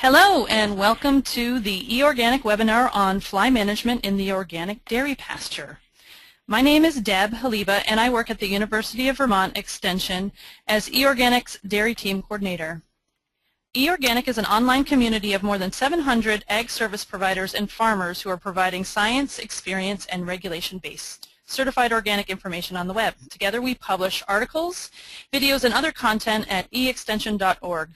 Hello and welcome to the eOrganic webinar on fly management in the organic dairy pasture. My name is Deb Haliba and I work at the University of Vermont Extension as eOrganic's Dairy Team Coordinator. eOrganic is an online community of more than 700 ag service providers and farmers who are providing science, experience, and regulation-based certified organic information on the web. Together we publish articles, videos, and other content at eextension.org.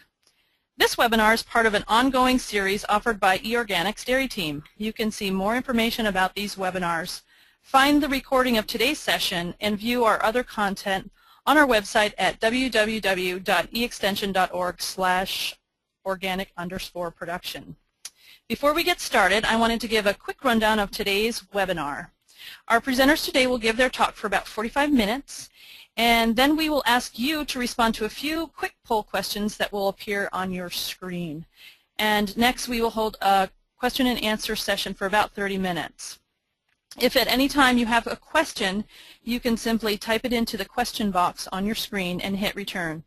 This webinar is part of an ongoing series offered by eOrganic's Dairy Team. You can see more information about these webinars, find the recording of today's session, and view our other content on our website at www.eextension.org/organic_production. Before we get started, I wanted to give a quick rundown of today's webinar. Our presenters today will give their talk for about 45 minutes, and then we will ask you to respond to a few quick poll questions that will appear on your screen. And next we will hold a question and answer session for about 30 minutes. If at any time you have a question, you can simply type it into the question box on your screen and hit return.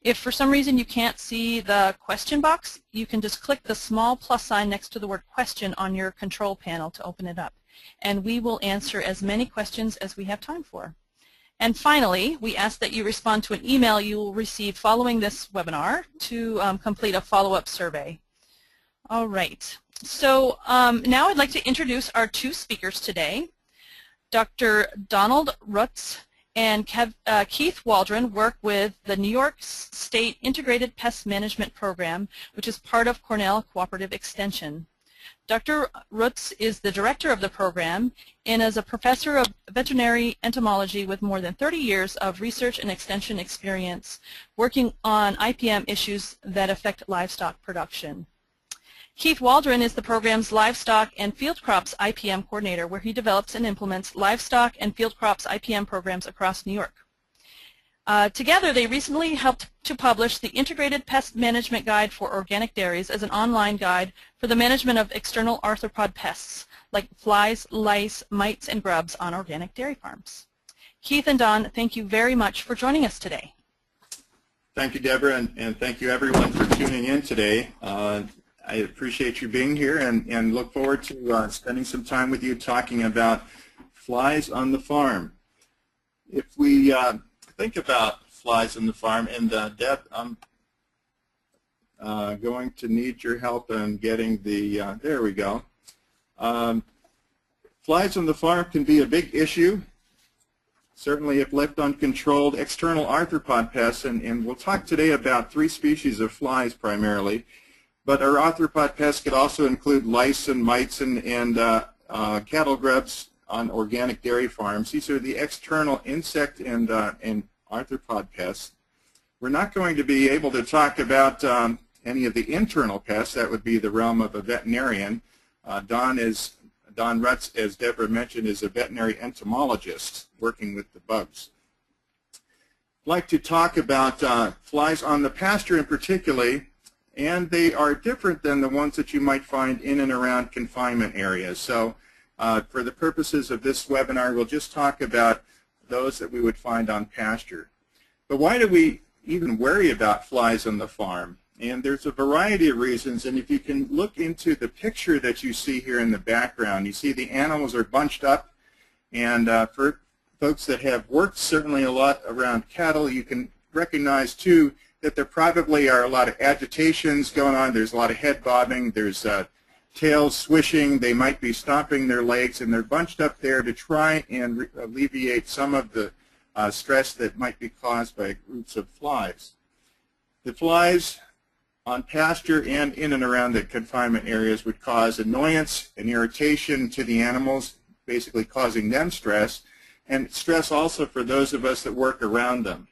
If for some reason you can't see the question box, you can just click the small plus sign next to the word question on your control panel to open it up. And we will answer as many questions as we have time for. And finally, we ask that you respond to an email you will receive following this webinar to complete a follow-up survey. All right. So now I'd like to introduce our two speakers today. Dr. Donald Rutz and Keith Waldron work with the New York State Integrated Pest Management Program, which is part of Cornell Cooperative Extension. Dr. Rutz is the director of the program and is a professor of veterinary entomology with more than 30 years of research and extension experience working on IPM issues that affect livestock production. Keith Waldron is the program's livestock and field crops IPM coordinator, where he develops and implements livestock and field crops IPM programs across New York. Together, they recently helped to publish the Integrated Pest Management Guide for Organic Dairies as an online guide for the management of external arthropod pests like flies, lice, mites, and grubs on organic dairy farms. Keith and Don, thank you very much for joining us today. Thank you, Deborah, and thank you everyone for tuning in today. I appreciate you being here and look forward to spending some time with you talking about flies on the farm. If we think about flies on the farm, and Deb, I'm going to need your help in getting the, there we go. Flies on the farm can be a big issue, certainly if left uncontrolled. External arthropod pests, and we'll talk today about 3 species of flies primarily, but our arthropod pests could also include lice and mites and cattle grubs on organic dairy farms. These are the external insect and arthropod pests. We're not going to be able to talk about any of the internal pests. That would be the realm of a veterinarian. Don Rutz, as Deborah mentioned, is a veterinary entomologist working with the bugs. I'd like to talk about flies on the pasture in particular, and they are different than the ones that you might find in and around confinement areas. So for the purposes of this webinar, we'll just talk about those that we would find on pasture. But why do we even worry about flies on the farm? And there's a variety of reasons, and if you can look into the picture that you see here in the background, you see the animals are bunched up, and for folks that have worked certainly a lot around cattle, you can recognize too that there probably are a lot of agitations going on. There's a lot of head bobbing, there's tails swishing, they might be stomping their legs, and they're bunched up there to try and alleviate some of the stress that might be caused by groups of flies. The flies on pasture and in and around the confinement areas would cause annoyance and irritation to the animals, basically causing them stress, and stress also for those of us that work around them.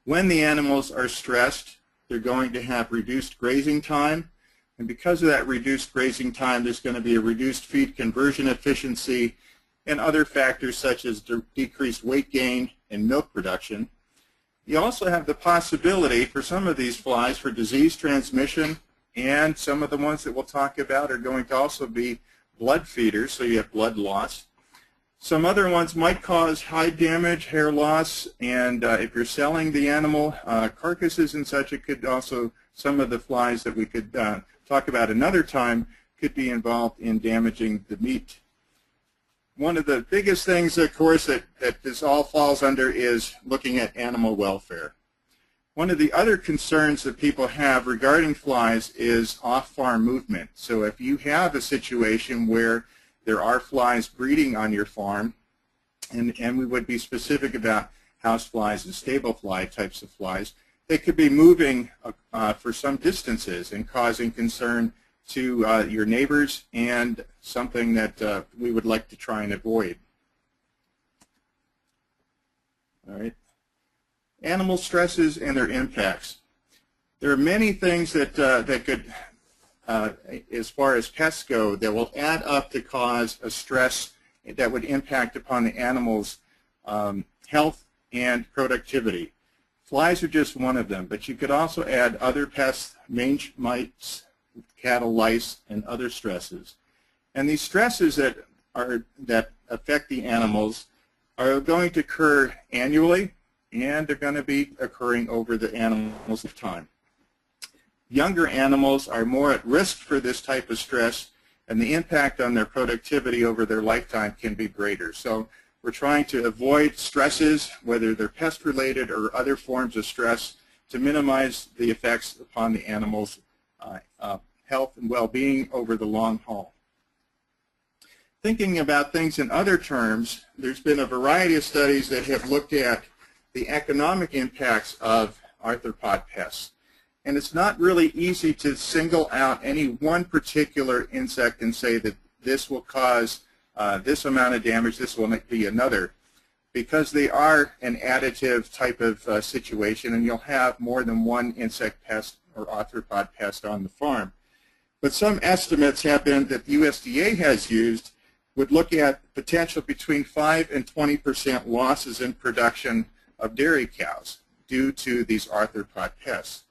When the animals are stressed, they're going to have reduced grazing time, and because of that reduced grazing time, there's going to be a reduced feed conversion efficiency and other factors such as decreased weight gain and milk production. You also have the possibility for some of these flies for disease transmission, and some of the ones that we'll talk about are going to also be blood feeders, so you have blood loss. Some other ones might cause hide damage, hair loss, and if you're selling the animal carcasses and such, it could also, some of the flies that we could talk about another time could be involved in damaging the meat. One of the biggest things, of course, that this all falls under is looking at animal welfare. One of the other concerns that people have regarding flies is off-farm movement. So if you have a situation where there are flies breeding on your farm, and we would be specific about house flies and stable fly types of flies, they could be moving for some distances and causing concern to your neighbors and something that we would like to try and avoid. All right. Animal stresses and their impacts. There are many things that could, as far as pests go, that will add up to cause a stress that would impact upon the animal's health and productivity. Flies are just one of them, but you could also add other pests, mange mites, cattle lice, and other stresses. And these stresses that affect the animals are going to occur annually, and they're going to be occurring over the animal's lifetime. Younger animals are more at risk for this type of stress, and the impact on their productivity over their lifetime can be greater. So we're trying to avoid stresses, whether they're pest-related or other forms of stress, to minimize the effects upon the animal's health and well-being over the long haul. Thinking about things in other terms, there's been a variety of studies that have looked at the economic impacts of arthropod pests. And it's not really easy to single out any one particular insect and say that this will cause this amount of damage, this will be another, because they are an additive type of situation, and you'll have more than one insect pest or arthropod pest on the farm. But some estimates have been that the USDA has used would look at potential between 5 and 20% losses in production of dairy cows due to these arthropod pests.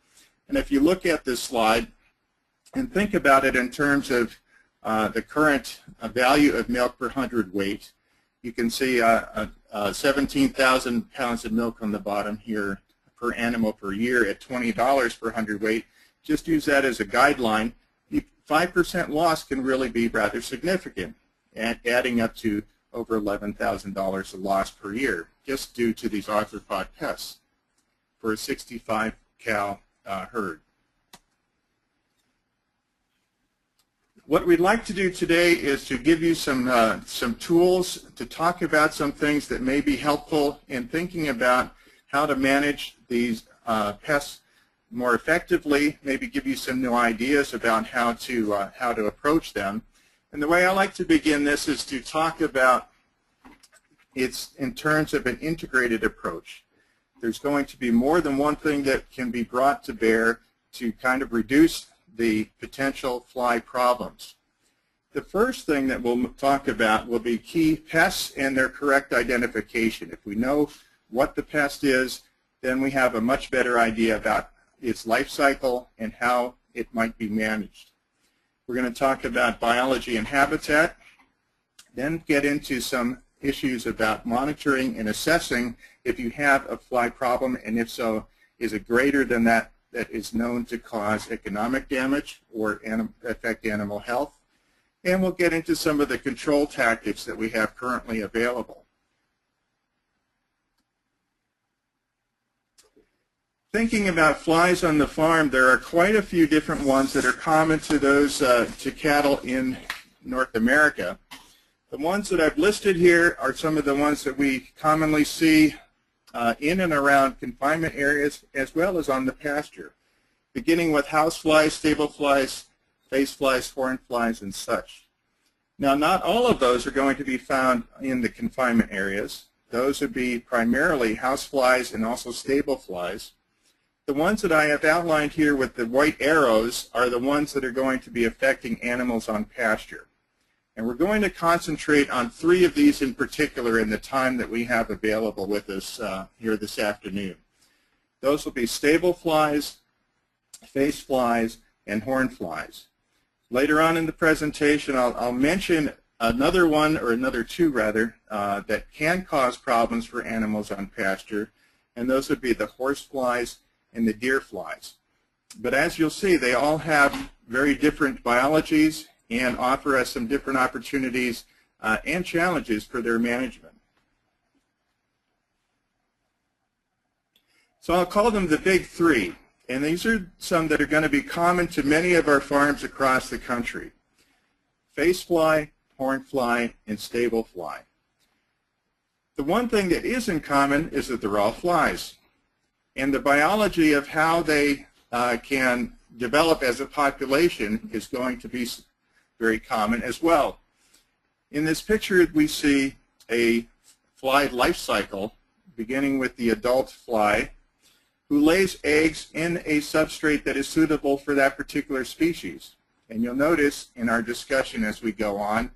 And if you look at this slide and think about it in terms of the current value of milk per hundredweight, you can see 17,000 pounds of milk on the bottom here per animal per year at $20 per hundredweight. Just use that as a guideline. 5% loss can really be rather significant, adding up to over $11,000 of loss per year, just due to these arthropod pests for a 65 cow herd. What we'd like to do today is to give you some tools to talk about some things that may be helpful in thinking about how to manage these pests more effectively, maybe give you some new ideas about how to approach them. And the way I like to begin this is to talk about it's in terms of an integrated approach. There's going to be more than one thing that can be brought to bear to kind of reduce the potential fly problems. The first thing that we'll talk about will be key pests and their correct identification. If we know what the pest is, then we have a much better idea about its life cycle and how it might be managed. We're going to talk about biology and habitat, then get into some issues about monitoring and assessing if you have a fly problem, and if so, is it greater than that is known to cause economic damage or affect animal health. And we'll get into some of the control tactics that we have currently available. Thinking about flies on the farm, there are quite a few different ones that are common to those to cattle in North America. The ones that I've listed here are some of the ones that we commonly see in and around confinement areas as well as on the pasture, beginning with house flies, stable flies, face flies, horn flies, and such. Now, not all of those are going to be found in the confinement areas. Those would be primarily house flies and also stable flies. The ones that I have outlined here with the white arrows are the ones that are going to be affecting animals on pasture. And we're going to concentrate on 3 of these in particular in the time that we have available with us here this afternoon. Those will be stable flies, face flies, and horn flies. Later on in the presentation, I'll mention another one, or another two rather, that can cause problems for animals on pasture, and those would be the horse flies and the deer flies. But as you'll see, they all have very different biologies and offer us some different opportunities and challenges for their management. So I'll call them the big three, and these are some that are going to be common to many of our farms across the country: face fly, horn fly, and stable fly. The one thing that isn't common is that they're all flies, and the biology of how they can develop as a population is going to be very common as well. In this picture we see a fly life cycle, beginning with the adult fly, who lays eggs in a substrate that is suitable for that particular species. And you'll notice in our discussion as we go on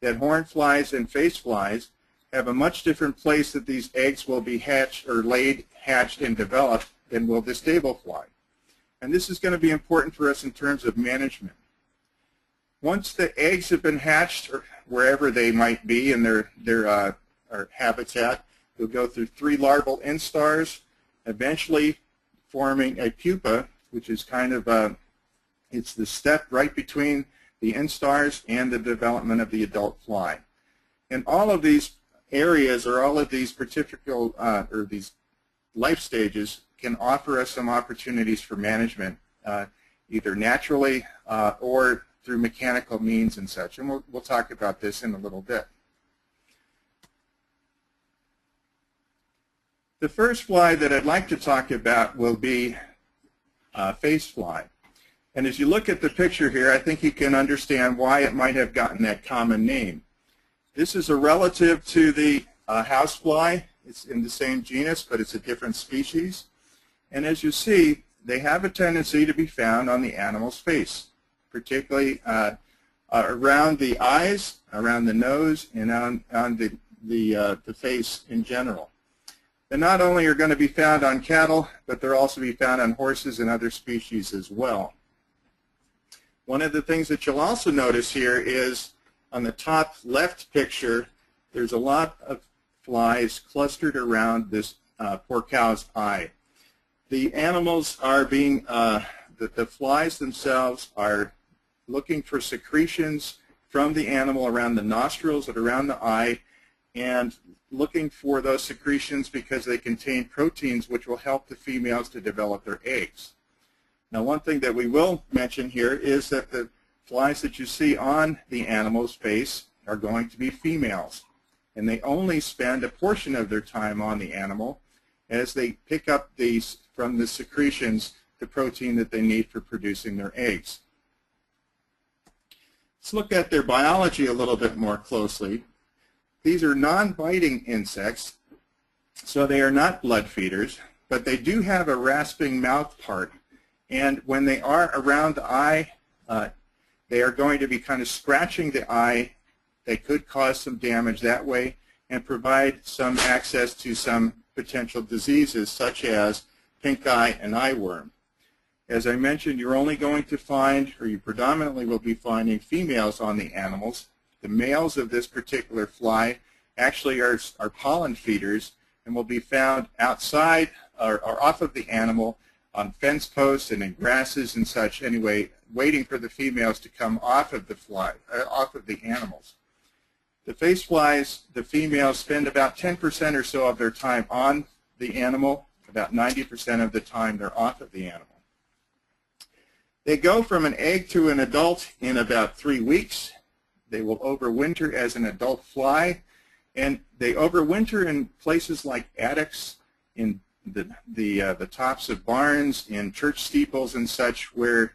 that horn flies and face flies have a much different place that these eggs will be hatched or laid, hatched, and developed than will the stable fly. And this is going to be important for us in terms of management. Once the eggs have been hatched, or wherever they might be in their habitat, they'll go through 3 larval instars, eventually forming a pupa, which is kind of it's the step right between the instars and the development of the adult fly. And all of these areas, or all of these particular or these life stages, can offer us some opportunities for management, either naturally or through mechanical means and such. And we'll talk about this in a little bit. The first fly that I'd like to talk about will be face fly. And as you look at the picture here, I think you can understand why it might have gotten that common name. This is a relative to the housefly. It's in the same genus, but it's a different species. And as you see, they have a tendency to be found on the animal's face, particularly around the eyes, around the nose, and on the face in general. They not only are going to be found on cattle, but they'll also be found on horses and other species as well. One of the things that you'll also notice here is on the top left picture, there's a lot of flies clustered around this poor cow's eye. The animals are being, the flies themselves are looking for secretions from the animal around the nostrils and around the eye, and looking for those secretions because they contain proteins which will help the females to develop their eggs. Now, one thing that we will mention here is that the flies that you see on the animal's face are going to be females, and they only spend a portion of their time on the animal as they pick up these from the secretions, the protein that they need for producing their eggs. Let's look at their biology a little bit more closely. These are non-biting insects, so they are not blood feeders, but they do have a rasping mouth part. And when they are around the eye, they are going to be kind of scratching the eye. They could cause some damage that way and provide some access to some potential diseases such as pink eye and eyeworm. As I mentioned, you're only going to find, or you predominantly will be finding, females on the animals. The males of this particular fly actually are pollen feeders and will be found outside or off of the animal on fence posts and in grasses and such, anyway, waiting for the females to come off of the animals. The face flies, the females spend about 10% or so of their time on the animal. About 90% of the time they're off of the animal. They go from an egg to an adult in about 3 weeks. They will overwinter as an adult fly, and they overwinter in places like attics, in the tops of barns, in church steeples and such, where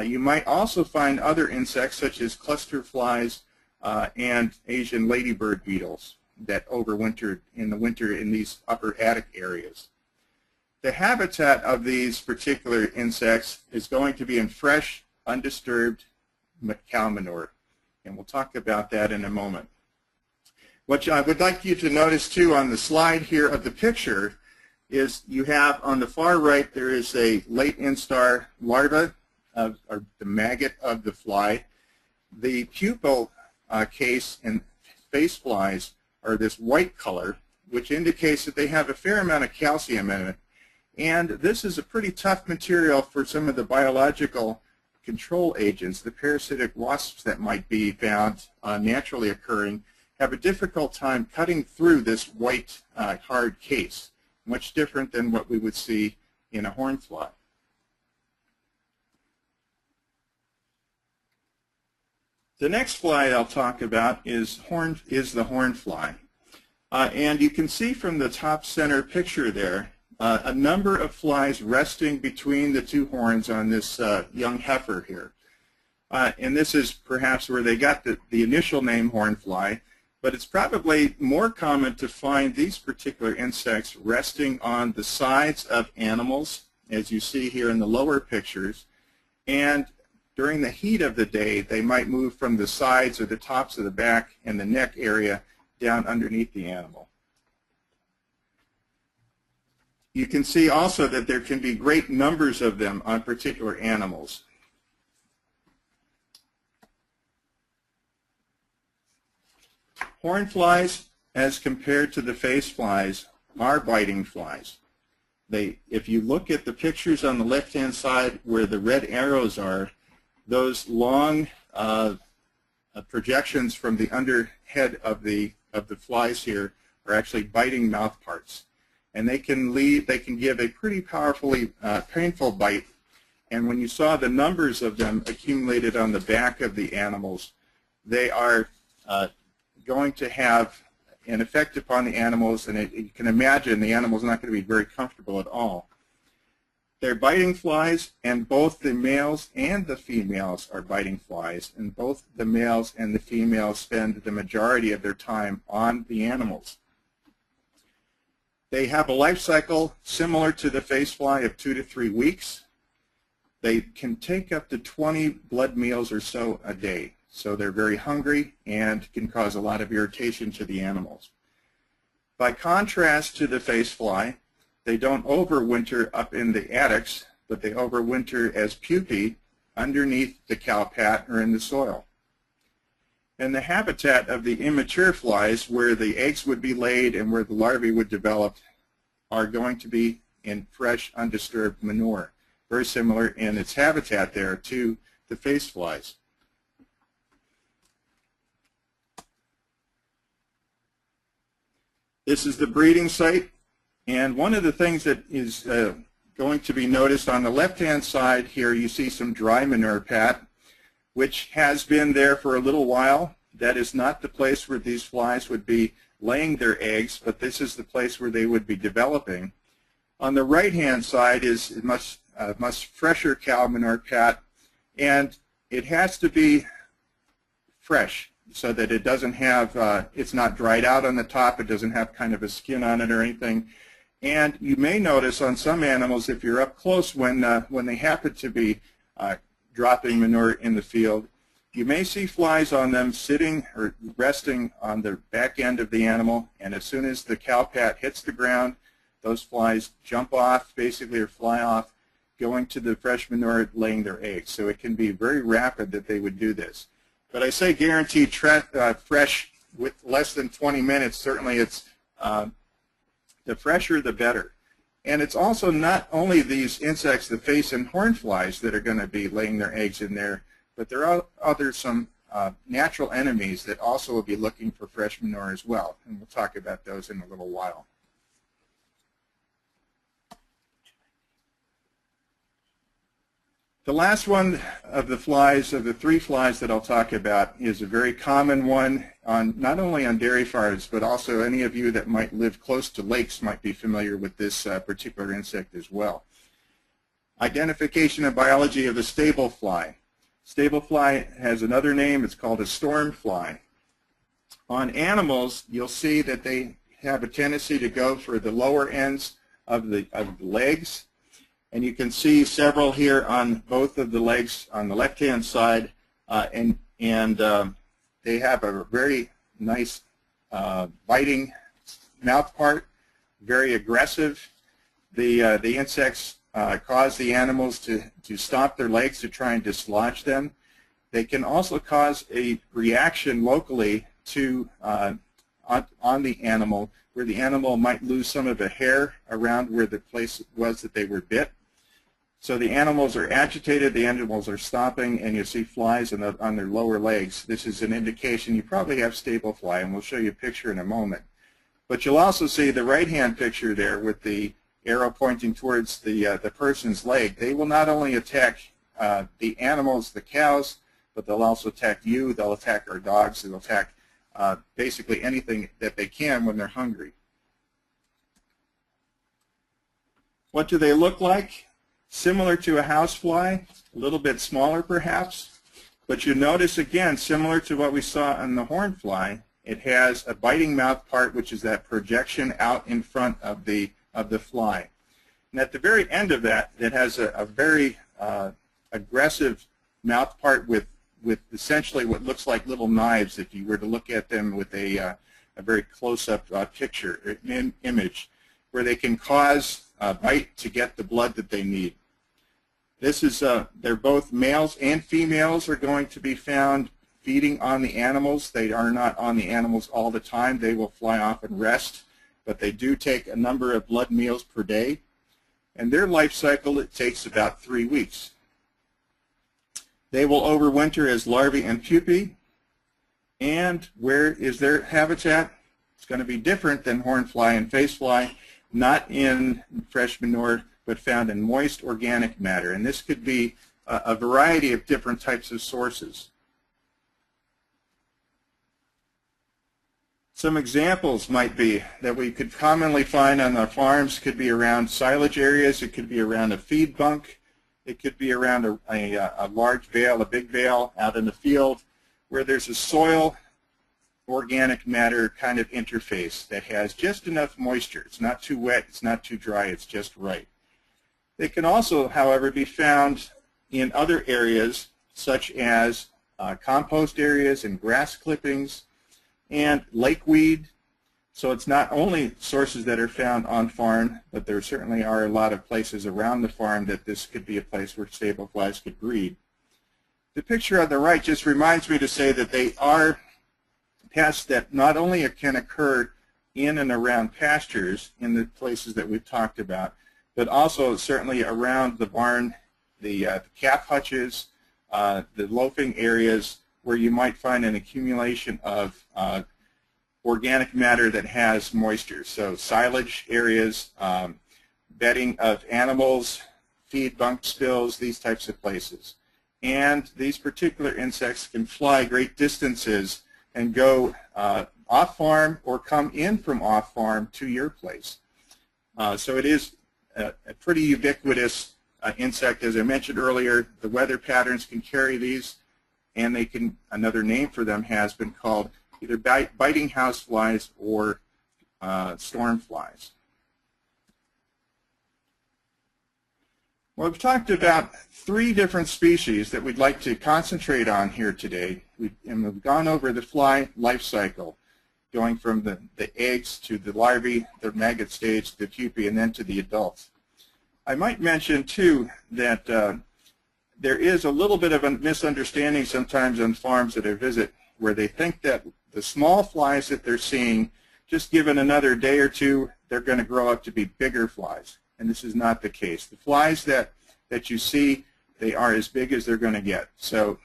you might also find other insects such as cluster flies and Asian ladybird beetles that overwintered in the winter in these upper attic areas. The habitat of these particular insects is going to be in fresh, undisturbed cow manure, and we'll talk about that in a moment. What I would like you to notice too on the slide here of the picture is you have on the far right there is a late instar larva, or the maggot of the fly. The pupal case and face flies are this white color, which indicates that they have a fair amount of calcium in it. And this is a pretty tough material for some of the biological control agents. The parasitic wasps that might be found naturally occurring have a difficult time cutting through this white hard case, much different than what we would see in a hornfly. The next fly I'll talk about is the hornfly. And you can see from the top center picture there a number of flies resting between the two horns on this young heifer here. And this is perhaps where they got the initial name hornfly, but it's probably more common to find these particular insects resting on the sides of animals, as you see here in the lower pictures. And during the heat of the day, they might move from the sides or the tops of the back and the neck area down underneath the animal. You can see also that there can be great numbers of them on particular animals. Hornflies, as compared to the face flies, are biting flies. If you look at the pictures on the left-hand side where the red arrows are, those long projections from the underhead of the flies here are actually biting mouth parts. And they can give a pretty powerfully painful bite. And when you saw the numbers of them accumulated on the back of the animals, they are going to have an effect upon the animals, and you can imagine the animal's not going to be very comfortable at all. They're biting flies, and both the males and the females are biting flies, and both the males and the females spend the majority of their time on the animals. They have a life cycle similar to the face fly of 2 to 3 weeks. They can take up to 20 blood meals or so a day. So they're very hungry and can cause a lot of irritation to the animals. By contrast to the face fly, they don't overwinter up in the attics, but they overwinter as pupae underneath the cowpat or in the soil. And the habitat of the immature flies, where the eggs would be laid and where the larvae would develop, are going to be in fresh, undisturbed manure. Very similar in its habitat there to the face flies. This is the breeding site, and one of the things that is going to be noticed on the left-hand side here, you see some dry manure pat, which has been there for a little while. That is not the place where these flies would be laying their eggs, but this is the place where they would be developing. On the right-hand side is a much fresher cow manure pat, and it has to be fresh, so that it doesn't have, it's not dried out on the top, it doesn't have kind of a skin on it or anything. And you may notice on some animals, if you're up close when they happen to be dropping manure in the field, you may see flies on them sitting or resting on the back end of the animal, and as soon as the cowpat hits the ground, those flies jump off basically or fly off, going to the fresh manure, laying their eggs. So it can be very rapid that they would do this. But I say guaranteed fresh with less than 20 minutes. Certainly it's the fresher the better. And it's also not only these insects, the face and horn flies, that are going to be laying their eggs in there, but there are some natural enemies that also will be looking for fresh manure as well. And we'll talk about those in a little while. The last one of the flies, of the 3 flies that I'll talk about, is a very common one on not only on dairy farms, but also any of you that might live close to lakes might be familiar with this particular insect as well. Identification and biology of the stable fly. Stable fly has another name. It's called a storm fly. On animals, you'll see that they have a tendency to go for the lower ends of the legs. And you can see several here on both of the legs on the left-hand side, and they have a very nice biting mouth part, very aggressive. The insects cause the animals to stomp their legs to try and dislodge them. They can also cause a reaction locally to on the animal, where the animal might lose some of the hair around where the place was that they were bit. So the animals are agitated, the animals are stopping, and you see flies on their lower legs. This is an indication you probably have stable fly, and we'll show you a picture in a moment. But you'll also see the right-hand picture there with the arrow pointing towards the person's leg. They will not only attack the animals, the cows, but they'll also attack you, they'll attack our dogs, they'll attack basically anything that they can when they're hungry. What do they look like? Similar to a housefly, a little bit smaller perhaps, but you notice again, similar to what we saw on the hornfly, it has a biting mouth part, which is that projection out in front of the fly. And at the very end of that, it has a very aggressive mouth part with essentially what looks like little knives if you were to look at them with a very close-up picture, image, where they can cause a bite to get the blood that they need. This is, they're both males and females are going to be found feeding on the animals. They are not on the animals all the time. They will fly off and rest, but they do take a number of blood meals per day. And their life cycle, it takes about 3 weeks. They will overwinter as larvae and pupae. And where is their habitat? It's going to be different than hornfly and facefly, not in fresh manure, but found in moist organic matter. And this could be a variety of different types of sources. Some examples might be that we could commonly find on our farms could be around silage areas, it could be around a feed bunk, it could be around a large bale, a big bale out in the field where there's a soil organic matter kind of interface that has just enough moisture. It's not too wet, it's not too dry, it's just right. They can also, however, be found in other areas such as compost areas and grass clippings and lakeweed. So it's not only sources that are found on farm, but there certainly are a lot of places around the farm that this could be a place where stable flies could breed. The picture on the right just reminds me to say that they are pests that not only can occur in and around pastures in the places that we've talked about, but also certainly around the barn, the calf hutches, the loafing areas where you might find an accumulation of organic matter that has moisture. So silage areas, bedding of animals, feed bunk spills, these types of places. And these particular insects can fly great distances and go off-farm or come in from off-farm to your place. So it is a pretty ubiquitous insect. As I mentioned earlier, the weather patterns can carry these, and they can, another name for them has been called either biting houseflies or storm flies. Well, we've talked about 3 different species that we'd like to concentrate on here today. We've gone over the fly life cycle, going from the eggs to the larvae, the maggot stage, the pupae, and then to the adults. I might mention, too, that there is a little bit of a misunderstanding sometimes on farms that I visit where they think that the small flies that they're seeing, just given another day or two, they're going to grow up to be bigger flies. And this is not the case. The flies that you see, they are as big as they're going to get. So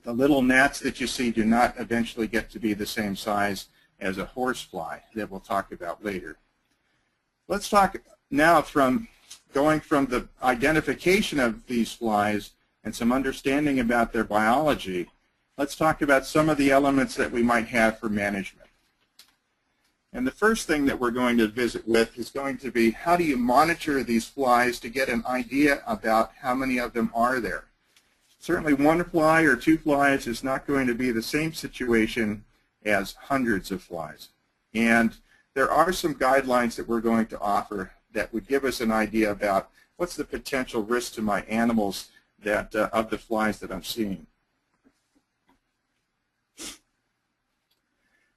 the little gnats that you see do not eventually get to be the same size as a horsefly that we'll talk about later. Let's talk now from going from the identification of these flies and some understanding about their biology. Let's talk about some of the elements that we might have for management. And the first thing that we're going to visit with is going to be how do you monitor these flies to get an idea about how many of them are there. Certainly 1 fly or 2 flies is not going to be the same situation as hundreds of flies. And there are some guidelines that we're going to offer that would give us an idea about what's the potential risk to my animals that of the flies that I'm seeing.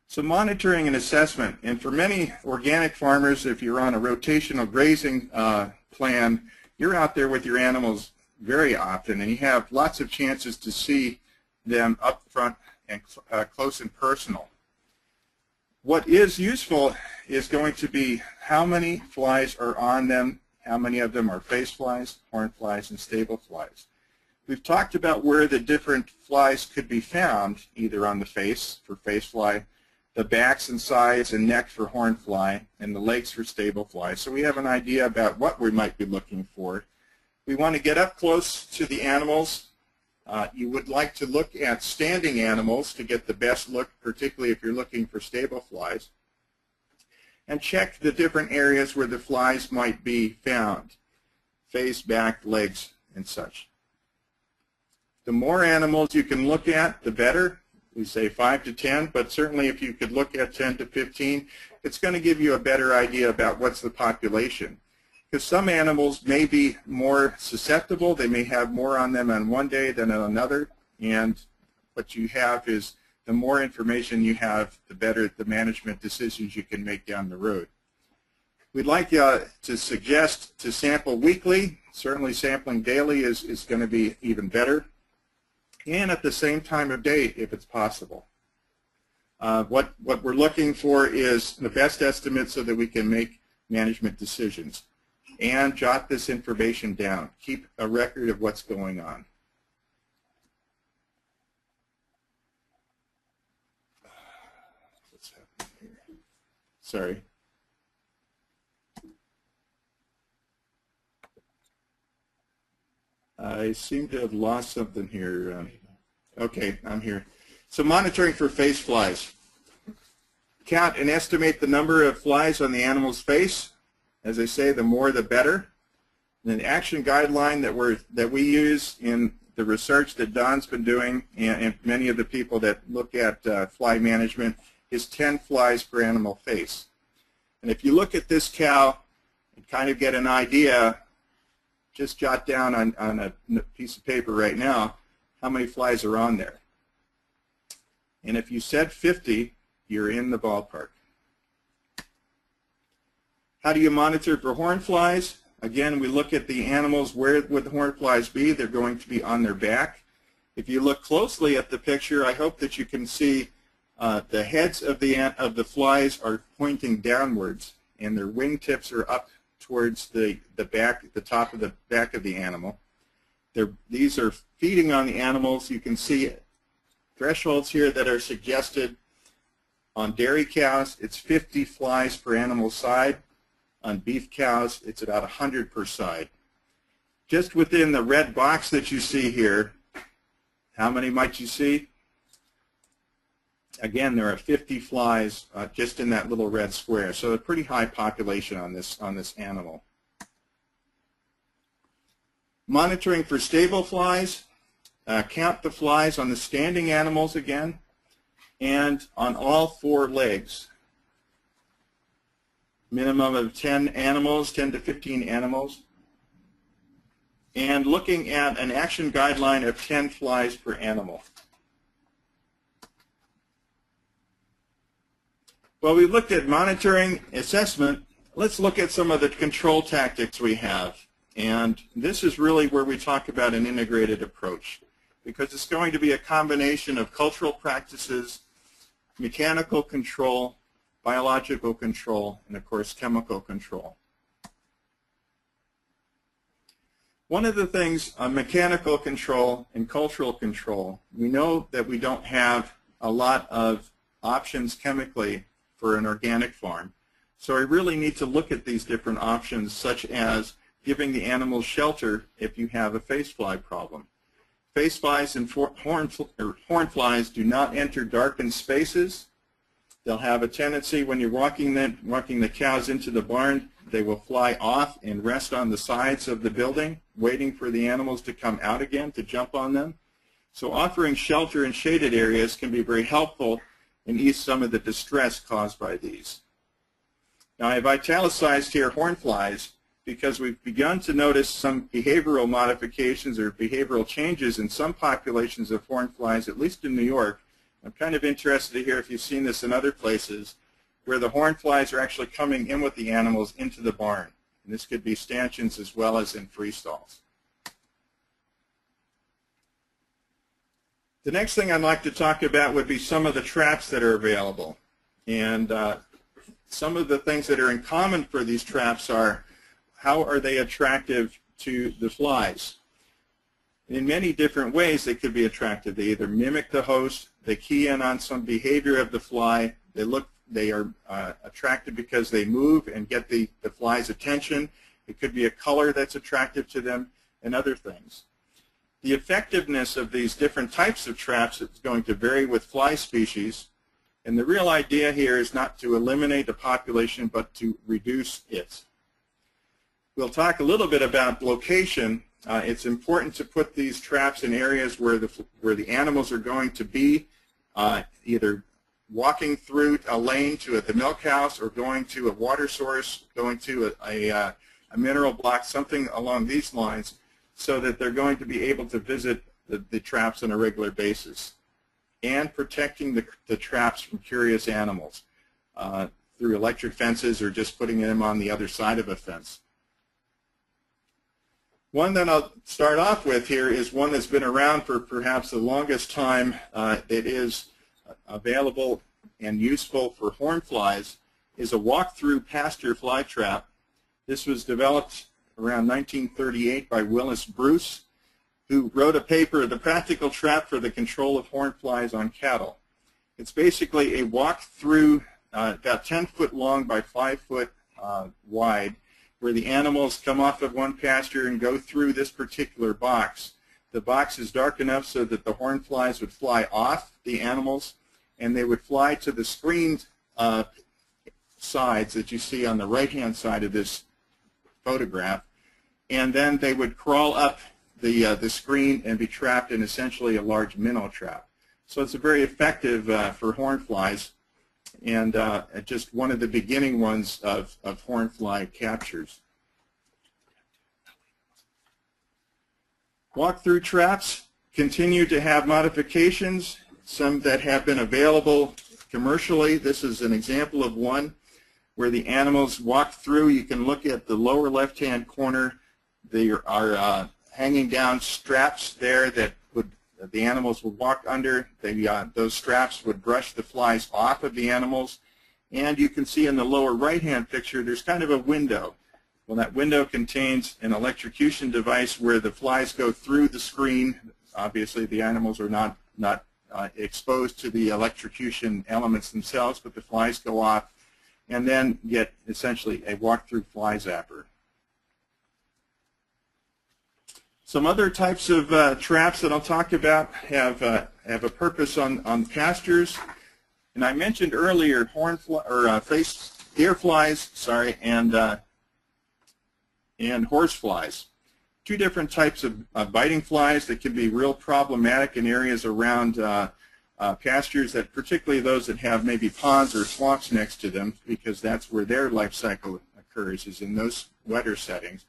So monitoring and assessment, and for many organic farmers, if you're on a rotational grazing plan, you're out there with your animals very often, and you have lots of chances to see them up front and close and personal. What is useful is going to be how many flies are on them, how many of them are face flies, horn flies, and stable flies. We've talked about where the different flies could be found, either on the face for face fly, the backs and sides and neck for horn fly, and the legs for stable fly. So we have an idea about what we might be looking for. We want to get up close to the animals. You would like to look at standing animals to get the best look, particularly if you're looking for stable flies. And check the different areas where the flies might be found, face, back, legs, and such. The more animals you can look at, the better. We say 5 to 10, but certainly if you could look at 10 to 15, it's going to give you a better idea about what's the population. Because some animals may be more susceptible, they may have more on them on one day than on another, and what you have is the more information you have, the better the management decisions you can make down the road. We'd like to suggest to sample weekly. Certainly sampling daily is going to be even better, and at the same time of day if it's possible. What we're looking for is the best estimate so that we can make management decisions. And jot this information down. Keep a record of what's going on. What's happening here? Sorry. I seem to have lost something here. Okay, I'm here. So monitoring for face flies. Count and estimate the number of flies on the animal's face. As I say, the more the better. And the action guideline that we use in the research that Don's been doing and many of the people that look at fly management is 10 flies per animal face. And if you look at this cow and kind of get an idea, just jot down on a piece of paper right now how many flies are on there. And if you said 50, you're in the ballpark. How do you monitor for horn flies? Again, we look at the animals. Where would the horn flies be? They're going to be on their back. If you look closely at the picture, I hope that you can see the heads of the flies are pointing downwards, and their wingtips are up towards the back, the top of the back of the animal. These are feeding on the animals. You can see thresholds here that are suggested. On dairy cows, it's 50 flies per animal side. On beef cows, it's about 100 per side. Just within the red box that you see here, how many might you see? Again, there are 50 flies just in that little red square, so a pretty high population on this animal. Monitoring for stable flies, count the flies on the standing animals again, and on all 4 legs. Minimum of 10 animals, 10 to 15 animals. And looking at an action guideline of 10 flies per animal. Well, we looked at monitoring, assessment. Let's look at some of the control tactics we have. And this is really where we talk about an integrated approach, because it's going to be a combination of cultural practices, mechanical control, biological control, and of course chemical control. One of the things on mechanical control and cultural control, we know that we don't have a lot of options chemically for an organic farm. So we really need to look at these different options, such as giving the animals shelter if you have a face fly problem. Face flies and horn flies do not enter darkened spaces. They'll have a tendency when you're walking the cows into the barn, they will fly off and rest on the sides of the building, waiting for the animals to come out again to jump on them. So offering shelter in shaded areas can be very helpful and ease some of the distress caused by these. Now I've italicized here horn flies because we've begun to notice some behavioral modifications or behavioral changes in some populations of horn flies, at least in New York. I'm kind of interested to hear if you've seen this in other places where the horn flies are actually coming in with the animals into the barn. And this could be stanchions as well as in free stalls. The next thing I'd like to talk about would be some of the traps that are available. And some of the things that are in common for these traps are, how are they attractive to the flies? In many different ways they could be attractive. They either mimic the host, they key in on some behavior of the fly, they are attracted because they move and get the fly's attention. It could be a color that's attractive to them, and other things. The effectiveness of these different types of traps is going to vary with fly species, and the real idea here is not to eliminate the population but to reduce it. We'll talk a little bit about location. It's important to put these traps in areas where the animals are going to be, either walking through a lane to the milk house or going to a water source, going to a mineral block, something along these lines, so that they're going to be able to visit the traps on a regular basis, and protecting the traps from curious animals through electric fences or just putting them on the other side of a fence. One that I'll start off with here is one that's been around for perhaps the longest time. It is available and useful for horn flies, is a walk-through pasture fly trap. This was developed around 1938 by Willis Bruce, who wrote a paper, The Practical Trap for the Control of Horn Flies on Cattle. It's basically a walk-through about 10 foot long by 5 foot wide, where the animals come off of one pasture and go through this particular box. The box is dark enough so that the horn flies would fly off the animals, and they would fly to the screened sides that you see on the right-hand side of this photograph, and then they would crawl up the screen and be trapped in essentially a large minnow trap. So it's a very effective for horn flies, and just one of the beginning ones of horn fly captures. Walk-through traps continue to have modifications, some that have been available commercially. This is an example of one where the animals walk through. You can look at the lower left-hand corner. There are hanging down straps there that the animals would walk under. Those straps would brush the flies off of the animals. And you can see in the lower right-hand picture there's kind of a window. Well, that window contains an electrocution device where the flies go through the screen. Obviously, the animals are not exposed to the electrocution elements themselves, but the flies go off and then get essentially a walk-through fly zapper. Some other types of traps that I'll talk about have a purpose on pastures, and I mentioned earlier deer flies, and horse flies. Two different types of biting flies that can be real problematic in areas around pastures, that particularly those that have maybe ponds or swamps next to them, because that's where their life cycle occurs, is in those wetter settings.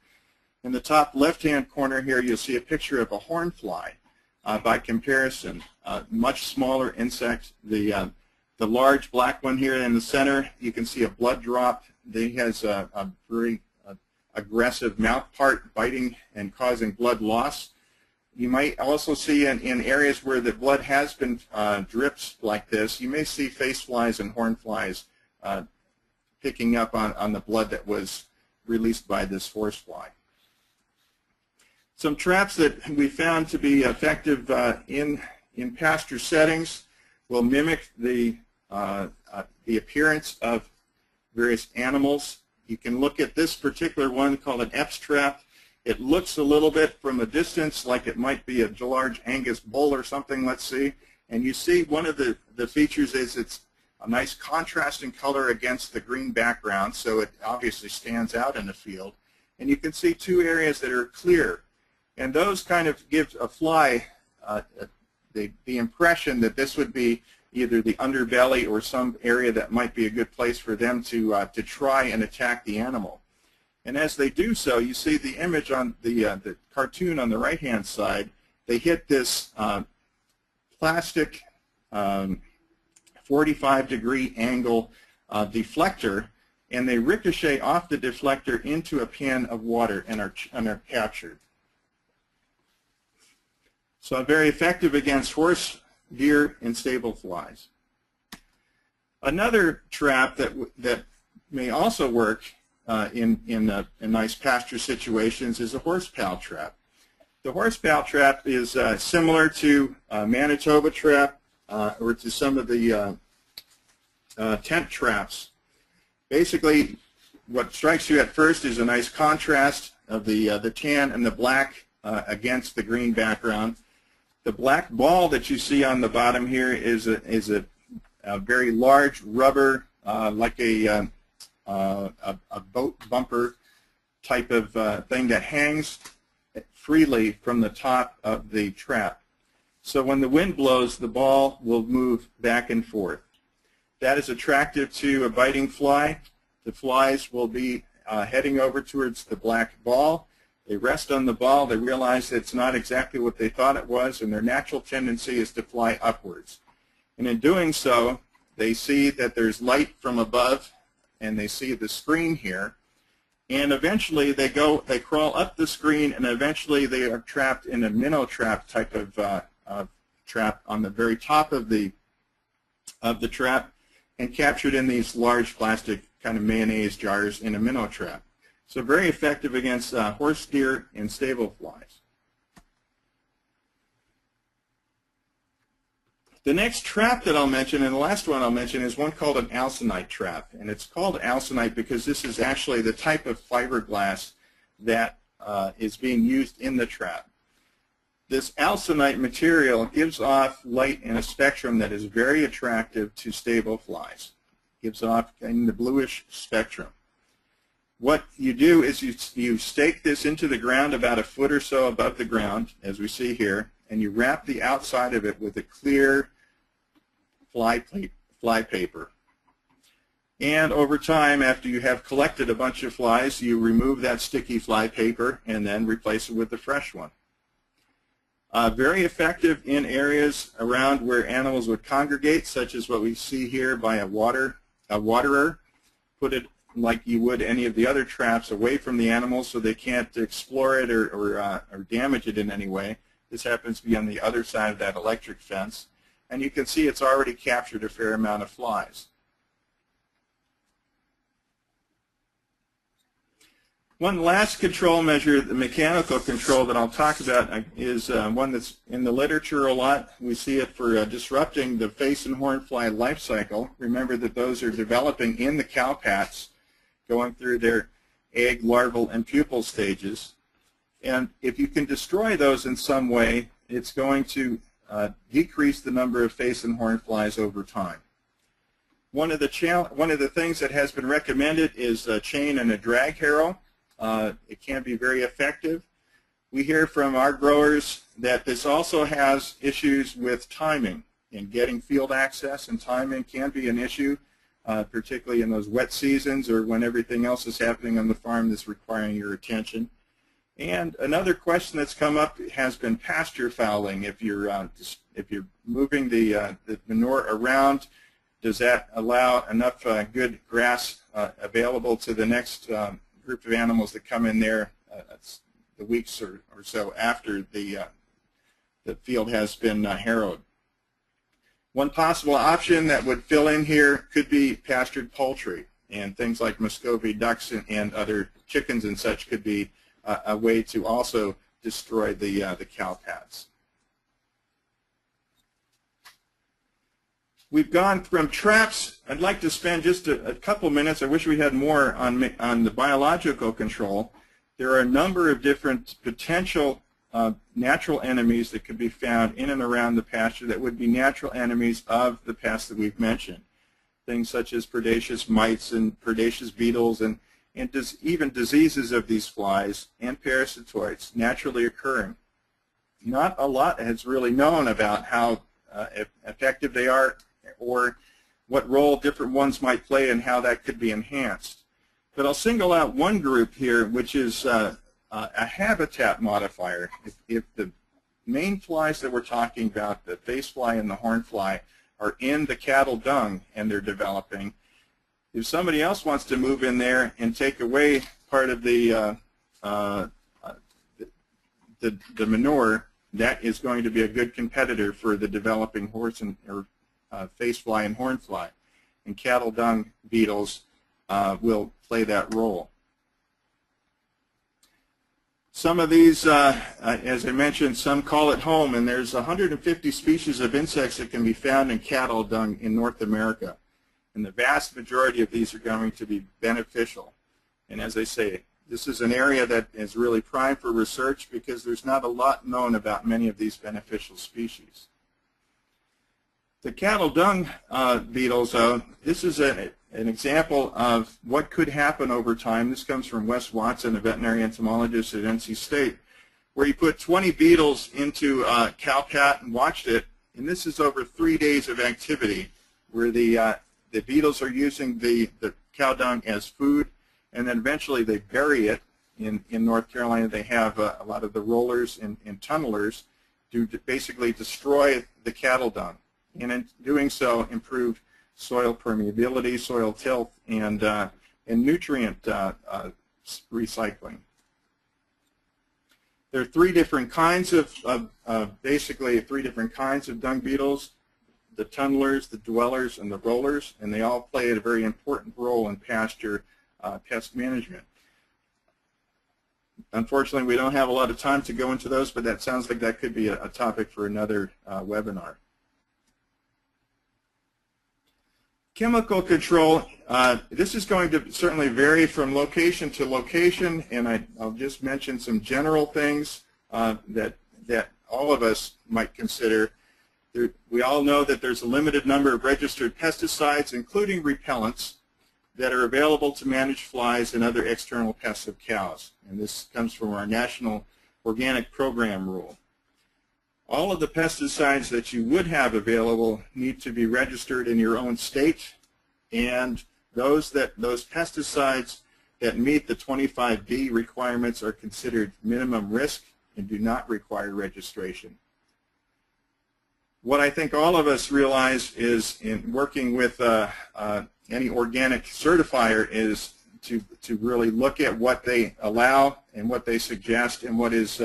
In the top left-hand corner here, you'll see a picture of a horn fly. By comparison, much smaller insect. The large black one here in the center, you can see a blood drop. It has a very aggressive mouth part, biting and causing blood loss. You might also see in areas where the blood has been drips like this, you may see face flies and horn flies picking up on the blood that was released by this horse fly. Some traps that we found to be effective in pasture settings will mimic the appearance of various animals. You can look at this particular one called an Epps trap. It looks a little bit from a distance like it might be a large Angus bull or something, let's see. And you see one of the features is it's a nice contrasting color against the green background, so it obviously stands out in the field. And you can see two areas that are clear. And those kind of give a fly the impression that this would be either the underbelly or some area that might be a good place for them to try and attack the animal. And as they do so, you see the image on the cartoon on the right-hand side. They hit this plastic 45-degree angle deflector, and they ricochet off the deflector into a pan of water and are captured. So very effective against horse deer, and stable flies. Another trap that may also work in nice pasture situations is a horsepower trap. The horsepower trap is similar to Manitoba trap or to some of the tent traps. Basically, what strikes you at first is a nice contrast of the tan and the black against the green background. The black ball that you see on the bottom here is a very large rubber, like a boat bumper type of thing that hangs freely from the top of the trap. So when the wind blows, the ball will move back and forth. That is attractive to a biting fly. The flies will be heading over towards the black ball. They rest on the ball. They realize that it's not exactly what they thought it was, and their natural tendency is to fly upwards. And in doing so, they see that there's light from above, and they see the screen here. And eventually they crawl up the screen, and eventually they are trapped in a minnow trap type of trap on the very top of the trap, and captured in these large plastic kind of mayonnaise jars in a minnow trap. So very effective against horse, deer, and stable flies. The next trap that I'll mention, and the last one I'll mention, is one called an Elsa Night trap. And it's called Elsa Night because this is actually the type of fiberglass that is being used in the trap. This Elsa Night material gives off light in a spectrum that is very attractive to stable flies. It gives off in the bluish spectrum. What you do is you stake this into the ground about a foot or so above the ground, as we see here, and you wrap the outside of it with a clear fly paper. And over time, after you have collected a bunch of flies, you remove that sticky fly paper and then replace it with a fresh one. Very effective in areas around where animals would congregate, such as what we see here by a waterer. Put it like you would any of the other traps away from the animals so they can't explore it or damage it in any way. This happens to be on the other side of that electric fence. And you can see it's already captured a fair amount of flies. One last control measure, the mechanical control that I'll talk about, is one that's in the literature a lot. We see it for disrupting the face and horn fly life cycle. Remember that those are developing in the cowpats, going through their egg, larval, and pupal stages. And if you can destroy those in some way, it's going to decrease the number of face and horn flies over time. One of the things that has been recommended is a chain and a drag harrow. It can be very effective. We hear from our growers that this also has issues with timing, and getting field access and timing can be an issue, particularly in those wet seasons or when everything else is happening on the farm that's requiring your attention. And another question that's come up has been pasture fouling. If you're moving the manure around, does that allow enough good grass available to the next group of animals that come in there the weeks or so after the field has been harrowed? One possible option that would fill in here could be pastured poultry, and things like Muscovy ducks and other chickens and such could be a way to also destroy the cowpats. We've gone from traps. I'd like to spend just a couple minutes. I wish we had more on the biological control. There are a number of different potential natural enemies that could be found in and around the pasture that would be natural enemies of the pests that we've mentioned. Things such as predaceous mites and predaceous beetles and even diseases of these flies and parasitoids naturally occurring. Not a lot is really known about how effective they are or what role different ones might play and how that could be enhanced. But I'll single out one group here, which is a habitat modifier. If the main flies that we're talking about, the face fly and the horn fly, are in the cattle dung and they're developing, if somebody else wants to move in there and take away part of the manure, that is going to be a good competitor for the developing horse and face fly and horn fly. And cattle dung beetles will play that role. Some of these, as I mentioned, some call it home, and there's 150 species of insects that can be found in cattle dung in North America. And the vast majority of these are going to be beneficial. And as I say, this is an area that is really prime for research because there's not a lot known about many of these beneficial species. The cattle dung beetles, this is an example of what could happen over time. This comes from Wes Watson, a veterinary entomologist at NC State, where he put 20 beetles into a cow pat and watched it. And this is over 3 days of activity where the beetles are using the cow dung as food, and then eventually they bury it. In North Carolina, they have a lot of the rollers and tunnelers to basically destroy the cattle dung. And in doing so, improve soil permeability, soil tilth, and nutrient recycling. There are three different kinds basically three different kinds of dung beetles: the tunnelers, the dwellers, and the rollers, and they all play a very important role in pasture pest management. Unfortunately, we don't have a lot of time to go into those, but that sounds like that could be a topic for another webinar. Chemical control, this is going to certainly vary from location to location, and I'll just mention some general things that all of us might consider. We all know that there's a limited number of registered pesticides, including repellents, that are available to manage flies and other external pests of cows. And this comes from our National Organic Program rule. All of the pesticides that you would have available need to be registered in your own state, and those pesticides that meet the 25B requirements are considered minimum risk and do not require registration. What I think all of us realize is, in working with any organic certifier, is to really look at what they allow and what they suggest and what is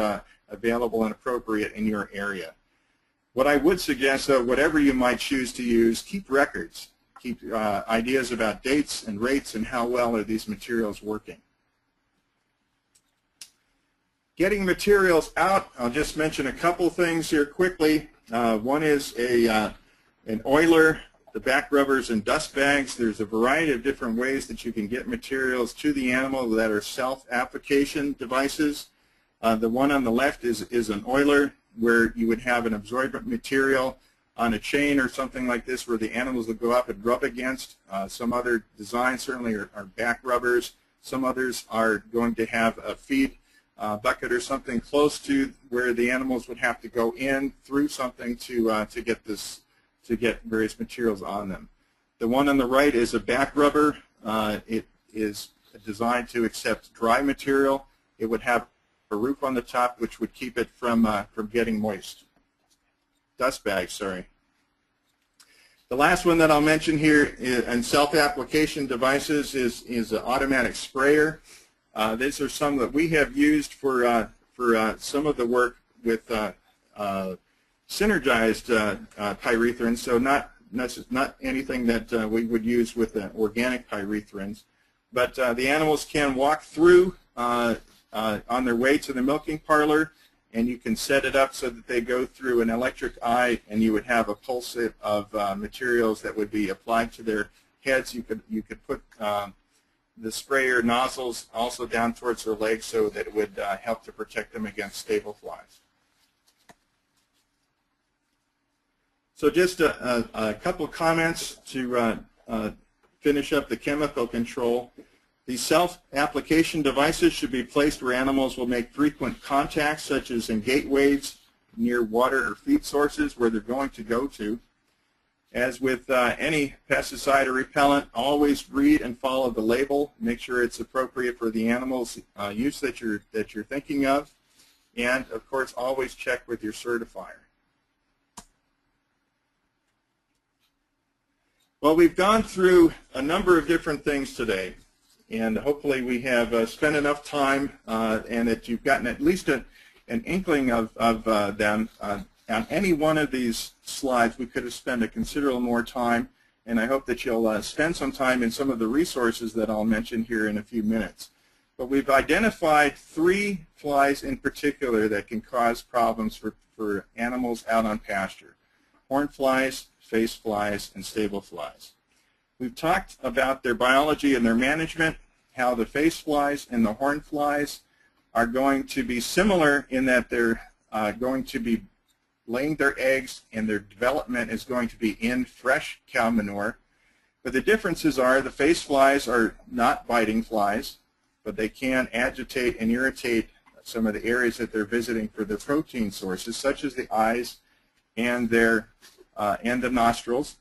available and appropriate in your area. What I would suggest, though, whatever you might choose to use, keep records. Keep ideas about dates and rates and how well are these materials working. Getting materials out, I'll just mention a couple things here quickly. One is an oiler, the back rubbers, and dust bags. There's a variety of different ways that you can get materials to the animal that are self-application devices. The one on the left is an oiler, where you would have an absorbent material on a chain or something like this where the animals will go up and rub against. Some other designs certainly are back rubbers. Some others are going to have a feed bucket or something close to where the animals would have to go in through something to get various materials on them. The one on the right is a back rubber. It is designed to accept dry material. It would have a roof on the top which would keep it from getting moist. Dust bags, sorry. The last one that I'll mention here in self-application devices is an automatic sprayer. These are some that we have used for some of the work with synergized pyrethrins, so not anything that we would use with organic pyrethrins. But the animals can walk through on their way to the milking parlor, and you can set it up so that they go through an electric eye, and you would have a pulse of materials that would be applied to their heads. You could put the sprayer nozzles also down towards their legs so that it would help to protect them against stable flies. So just a couple of comments to finish up the chemical control. These self-application devices should be placed where animals will make frequent contacts, such as in gateways, near water or feed sources where they're going to go to. As with any pesticide or repellent, always read and follow the label. Make sure it's appropriate for the animal's use that you're thinking of. And, of course, always check with your certifier. Well, we've gone through a number of different things today, and hopefully we have spent enough time and that you've gotten at least an an inkling of them. On any one of these slides, we could have spent a considerable more time, and I hope that you'll spend some time in some of the resources that I'll mention here in a few minutes. But we've identified 3 flies in particular that can cause problems for animals out on pasture: horn flies, face flies, and stable flies. We've talked about their biology and their management, how the face flies and the horn flies are going to be similar in that they're going to be laying their eggs, and their development is going to be in fresh cow manure. But the differences are the face flies are not biting flies, but they can agitate and irritate some of the areas that they're visiting for their protein sources, such as the eyes and the nostrils.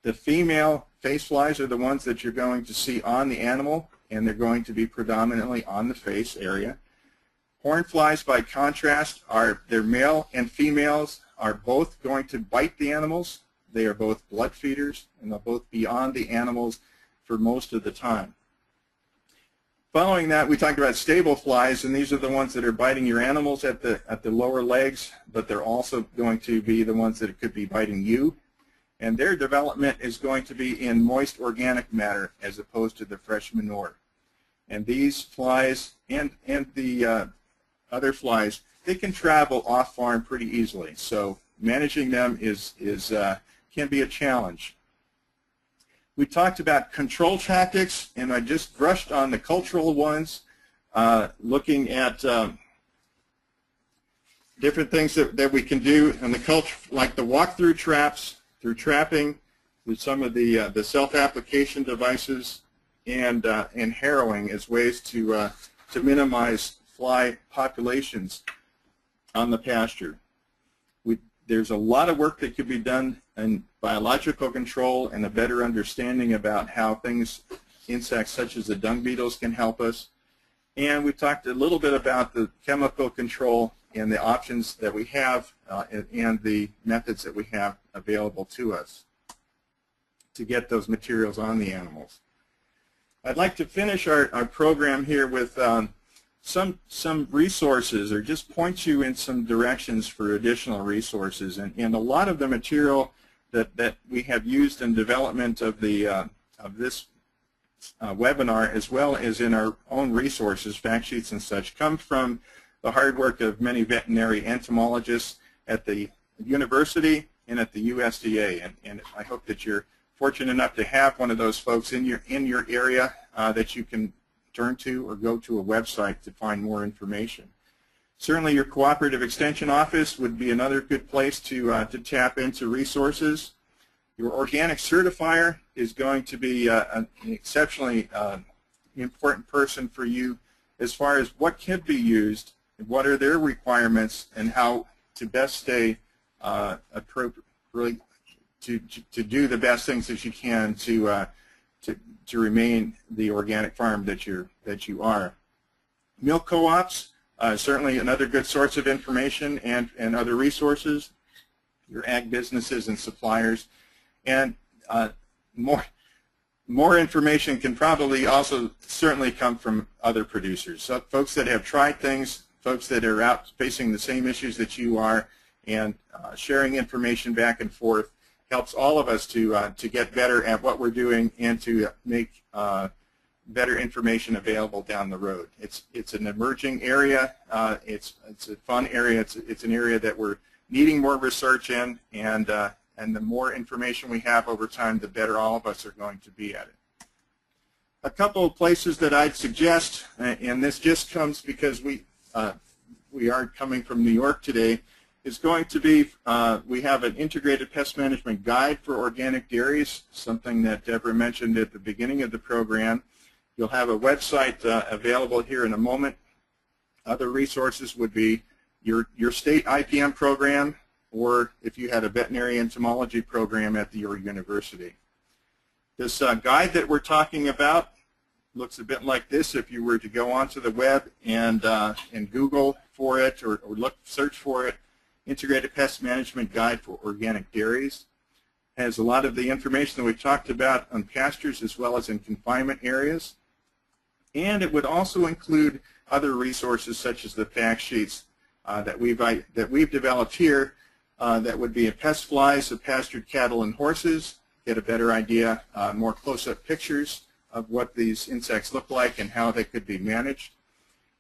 The female face flies are the ones that you're going to see on the animal, and they're going to be predominantly on the face area. Horn flies, by contrast, they're male and females are both going to bite the animals. They are both blood feeders, and they'll both be on the animals for most of the time. Following that, we talked about stable flies, and these are the ones that are biting your animals at the lower legs, but they're also going to be the ones that could be biting you. And their development is going to be in moist organic matter as opposed to the fresh manure. And these flies and the other flies, they can travel off farm pretty easily. So managing them can be a challenge. We talked about control tactics, and I just brushed on the cultural ones, looking at different things that we can do in the culture, like the walk-through traps, through trapping, with some of the self-application devices, and harrowing as ways to minimize fly populations on the pasture. There's a lot of work that could be done in biological control and a better understanding about how insects such as the dung beetles can help us. And we talked a little bit about the chemical control and the options that we have and the methods that we have available to us to get those materials on the animals. I'd like to finish our program here with some resources, or just point you in some directions for additional resources. And a lot of the material that we have used in development of this webinar, as well as in our own resources, fact sheets and such, come from the hard work of many veterinary entomologists at the university and at the USDA. And I hope that you're fortunate enough to have one of those folks in your area that you can turn to, or go to a website to find more information. Certainly your cooperative extension office would be another good place to tap into resources. Your organic certifier is going to be an exceptionally important person for you as far as what can be used, and what are their requirements, and how to best stay appropriately to do the best things that you can to remain the organic farm that you are. Milk co-ops, certainly another good source of information and other resources. Your ag businesses and suppliers, and more information can probably also certainly come from other producers. So folks that have tried things, folks that are out facing the same issues that you are, and sharing information back and forth helps all of us to get better at what we're doing and to make better information available down the road. It's an emerging area. It's a fun area. It's an area that we're needing more research in, and the more information we have over time, the better all of us are going to be at it. A couple of places that I'd suggest, and this just comes because we are coming from New York today, is going to be, we have an integrated pest management guide for organic dairies, something that Deborah mentioned at the beginning of the program. You'll have a website available here in a moment. Other resources would be your state IPM program, or if you had a veterinary entomology program at your university. This guide that we're talking about looks a bit like this if you were to go onto the web and Google for it, or search for it. Integrated Pest Management Guide for Organic Dairies. Has a lot of the information that we've talked about on pastures as well as in confinement areas. And it would also include other resources such as the fact sheets that we've developed here. That would be a pest flies of pastured cattle and horses, get a better idea, more close-up pictures of what these insects look like and how they could be managed.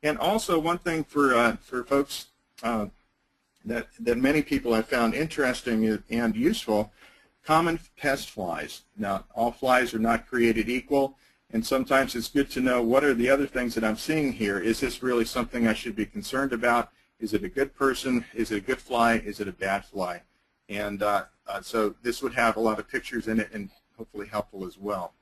And also one thing for folks that many people have found interesting and useful, common pest flies. Now, all flies are not created equal, and sometimes it's good to know what are the other things that I'm seeing here. Is this really something I should be concerned about? Is it a good person? Is it a good fly? Is it a bad fly? And so this would have a lot of pictures in it and hopefully helpful as well.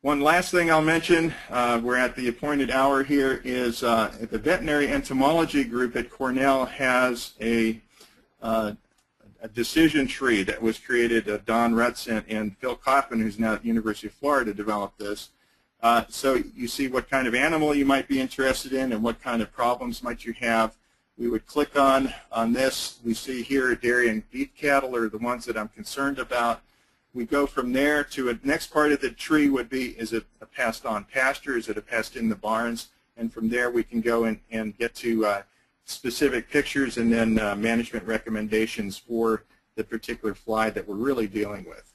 One last thing I'll mention, we're at the appointed hour here, is the veterinary entomology group at Cornell has a decision tree that was created. Don Rutz and Phil Kaufman, who's now at the University of Florida, developed this. So you see what kind of animal you might be interested in and what kind of problems might you have. We would click on this. We see here dairy and beef cattle are the ones that I'm concerned about. We go from there to a next part of the tree would be, is it a pest on pasture? Is it a pest in the barns? And from there we can go and get to specific pictures and then management recommendations for the particular fly that we're really dealing with.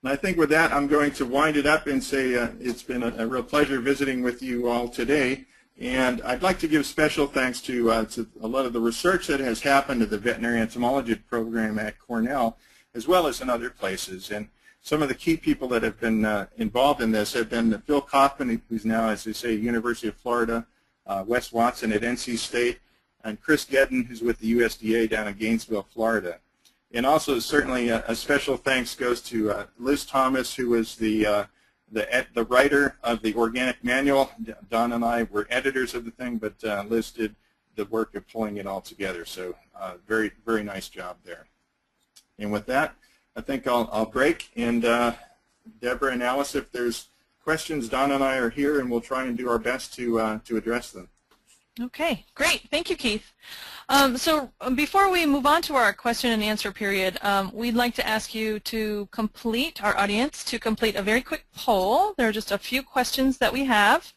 And I think with that I'm going to wind it up and say it's been a real pleasure visiting with you all today. And I'd like to give special thanks to a lot of the research that has happened at the veterinary entomology program at Cornell, as well as in other places. And some of the key people that have been involved in this have been Phil Kaufman, who's now, as they say, University of Florida, Wes Watson at NC State, and Chris Gedden, who's with the USDA down in Gainesville, Florida. And also certainly a special thanks goes to Liz Thomas, who was the writer of the organic manual. Don and I were editors of the thing, but Liz did the work of pulling it all together. So very, very nice job there. And with that, I think I'll break. And Deborah and Alice, if there's questions, Don and I are here, and we'll try and do our best to address them. Okay, great. Thank you, Keith. So before we move on to our question and answer period, we'd like to ask you to complete, our audience, to complete a very quick poll. There are just a few questions that we have.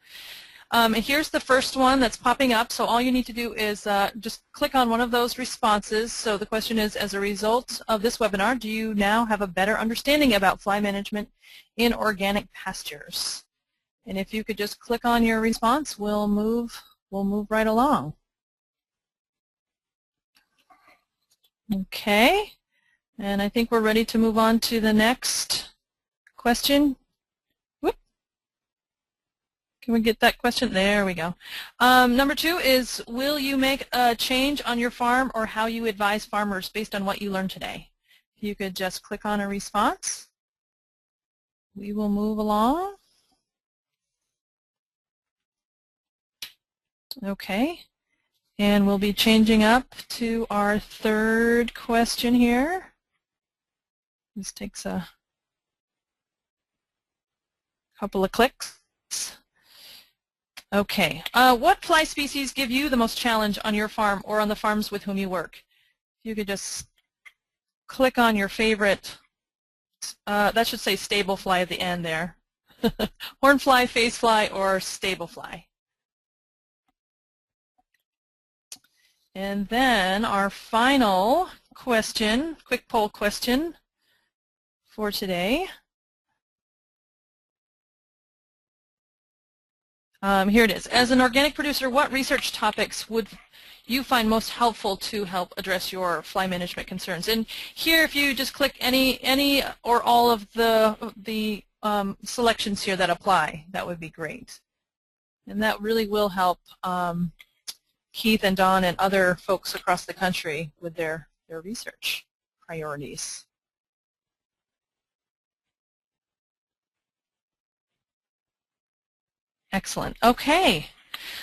And here's the first one that's popping up. So all you need to do is just click on one of those responses. So the question is, as a result of this webinar, do you now have a better understanding about fly management in organic pastures? And if you could just click on your response, we'll move right along. Okay, and I think we're ready to move on to the next question. Whoop. Can we get that question? There we go. Number 2 is, will you make a change on your farm or how you advise farmers based on what you learned today? If you could just click on a response, we will move along. Okay, and we'll be changing up to our third question here. This takes a couple of clicks. Okay, what fly species give you the most challenge on your farm or on the farms with whom you work? If you could just click on your favorite, that should say stable fly at the end there. Horn fly, phase fly, or stable fly. And then our final question, quick poll question for today. Here it is. As an organic producer, what research topics would you find most helpful to help address your fly management concerns? And here, if you just click any or all of the selections here that apply, that would be great. And that really will help Keith and Don and other folks across the country with their research priorities. Excellent. Okay.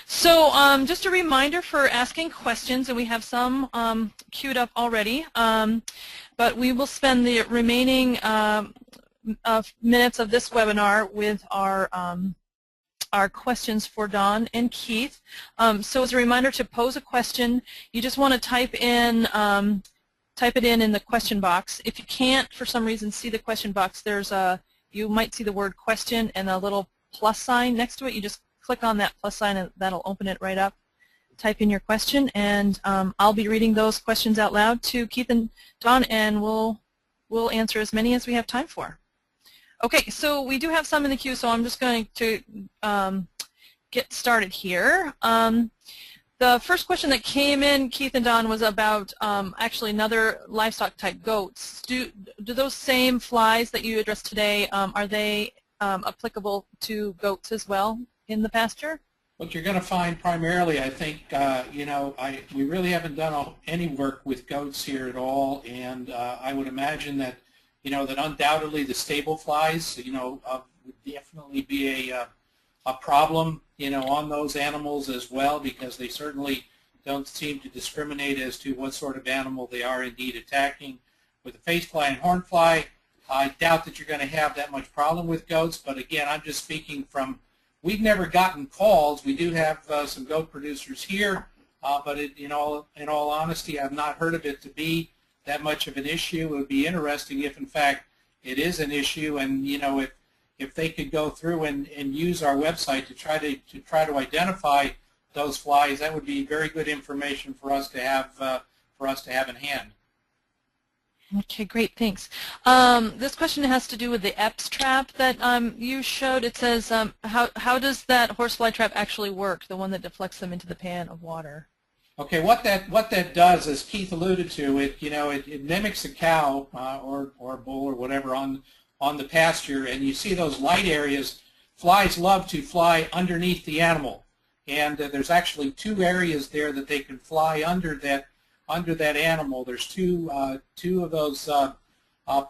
So just a reminder for asking questions, and we have some queued up already, but we will spend the remaining minutes of this webinar with our questions for Don and Keith. So as a reminder to pose a question, you just want to type it in the question box. If you can't, for some reason, see the question box, there's a you might see the word question and a little plus sign next to it. You just click on that plus sign and that'll open it right up. Type in your question, and I'll be reading those questions out loud to Keith and Dawn, and we'll answer as many as we have time for. Okay, so we do have some in the queue, so I'm just going to get started here. The first question that came in, Keith and Dawn, was about actually another livestock type, goats. Do those same flies that you addressed today, are they applicable to goats as well in the pasture? What you're going to find primarily, I think, we really haven't done any work with goats here at all, and I would imagine that, that undoubtedly the stable flies, would definitely be a problem, on those animals as well, because they certainly don't seem to discriminate as to what sort of animal they are indeed attacking. With the face fly and horn fly, I doubt that you're going to have that much problem with goats, but again, I'm just speaking from, we've never gotten calls. We do have some goat producers here, but in all honesty, I've not heard of it to be that much of an issue. It would be interesting if, in fact, it is an issue, and if they could go through and use our website to try to identify those flies, that would be very good information for us to have in hand. Okay, great, thanks. This question has to do with the EPS trap that you showed. It says, how does that horsefly trap actually work, the one that deflects them into the pan of water? Okay, what that does, as Keith alluded to, it mimics a cow or a bull or whatever on the pasture, and you see those light areas. Flies love to fly underneath the animal, and there's actually two areas there that they can fly under that animal. There's two of those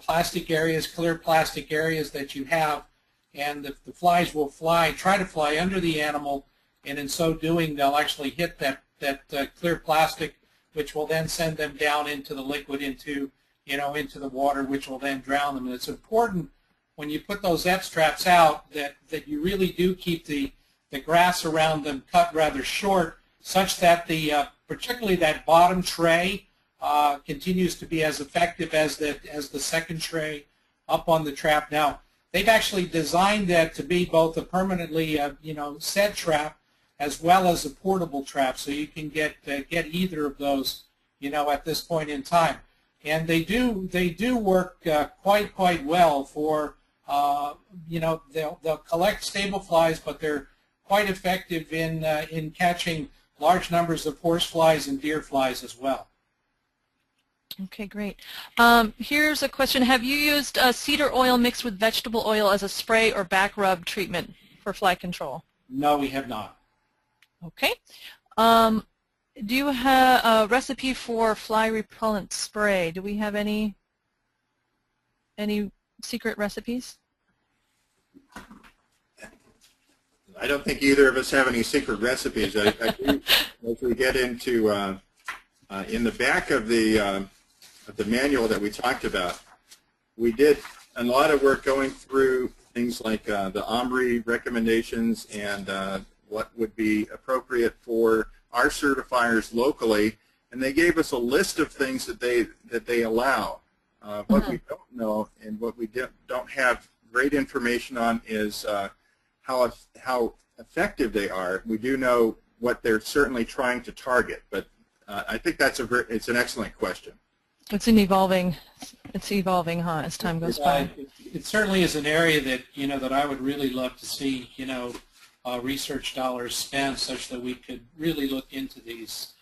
plastic areas, clear plastic areas that you have, and the flies will try to fly under the animal, and in so doing they'll actually hit that clear plastic, which will then send them down into the liquid, into the water, which will then drown them. And it's important when you put those EPS traps out that you really do keep the grass around them cut rather short, such that particularly that bottom tray continues to be as effective as the second tray up on the trap. Now, they've actually designed that to be both a permanently set trap as well as a portable trap, so you can get either of those at this point in time. And they do work quite well for they'll collect stable flies, but they're quite effective in catching large numbers of horse flies and deer flies as well. Okay, great. Here's a question. Have you used cedar oil mixed with vegetable oil as a spray or back rub treatment for fly control? No, we have not. Okay. Do you have a recipe for fly repellent spray? Do we have any secret recipes? I don't think either of us have any secret recipes. I do, as we get into in the back of the manual that we talked about, we did a lot of work going through things like the OMBRE recommendations and what would be appropriate for our certifiers locally, and they gave us a list of things that they allow. What we don't know and what we don't have great information on is how effective they are. We do know what they're certainly trying to target, but I think it's an excellent question. It's evolving, huh, as time goes by. It certainly is an area that that I would really love to see research dollars spent, such that we could really look into these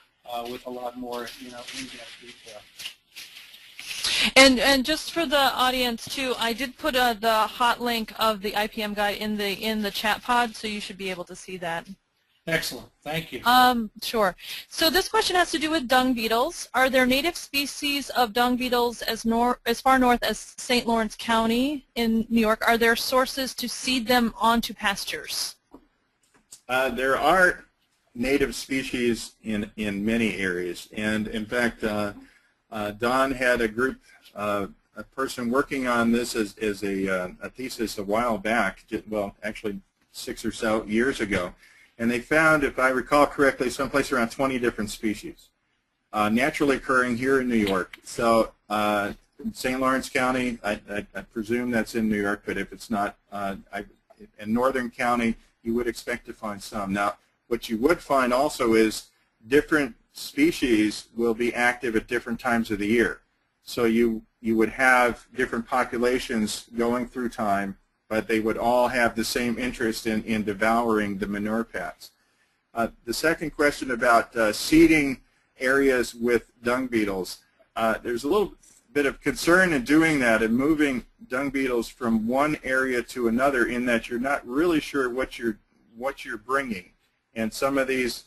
with a lot more in-depth detail. And just for the audience too, I did put the hot link of the IPM guide in the chat pod, so you should be able to see that. Excellent, thank you. Sure. So this question has to do with dung beetles. Are there native species of dung beetles as far north as St. Lawrence County in New York? Are there sources to seed them onto pastures? There are native species in many areas, and in fact, Don had a group, a person working on this as a thesis a while back, well, actually 6 or so years ago, and they found, if I recall correctly, someplace around 20 different species naturally occurring here in New York. So St. Lawrence County, I presume that's in New York, but if it's not, in Northern County, you would expect to find some. Now, what you would find also is different species will be active at different times of the year. So you would have different populations going through time, but they would all have the same interest in devouring the manure pads. The second question about seeding areas with dung beetles, there's a little bit of concern in doing that and moving dung beetles from one area to another, in that you're not really sure what you're bringing. And some of these,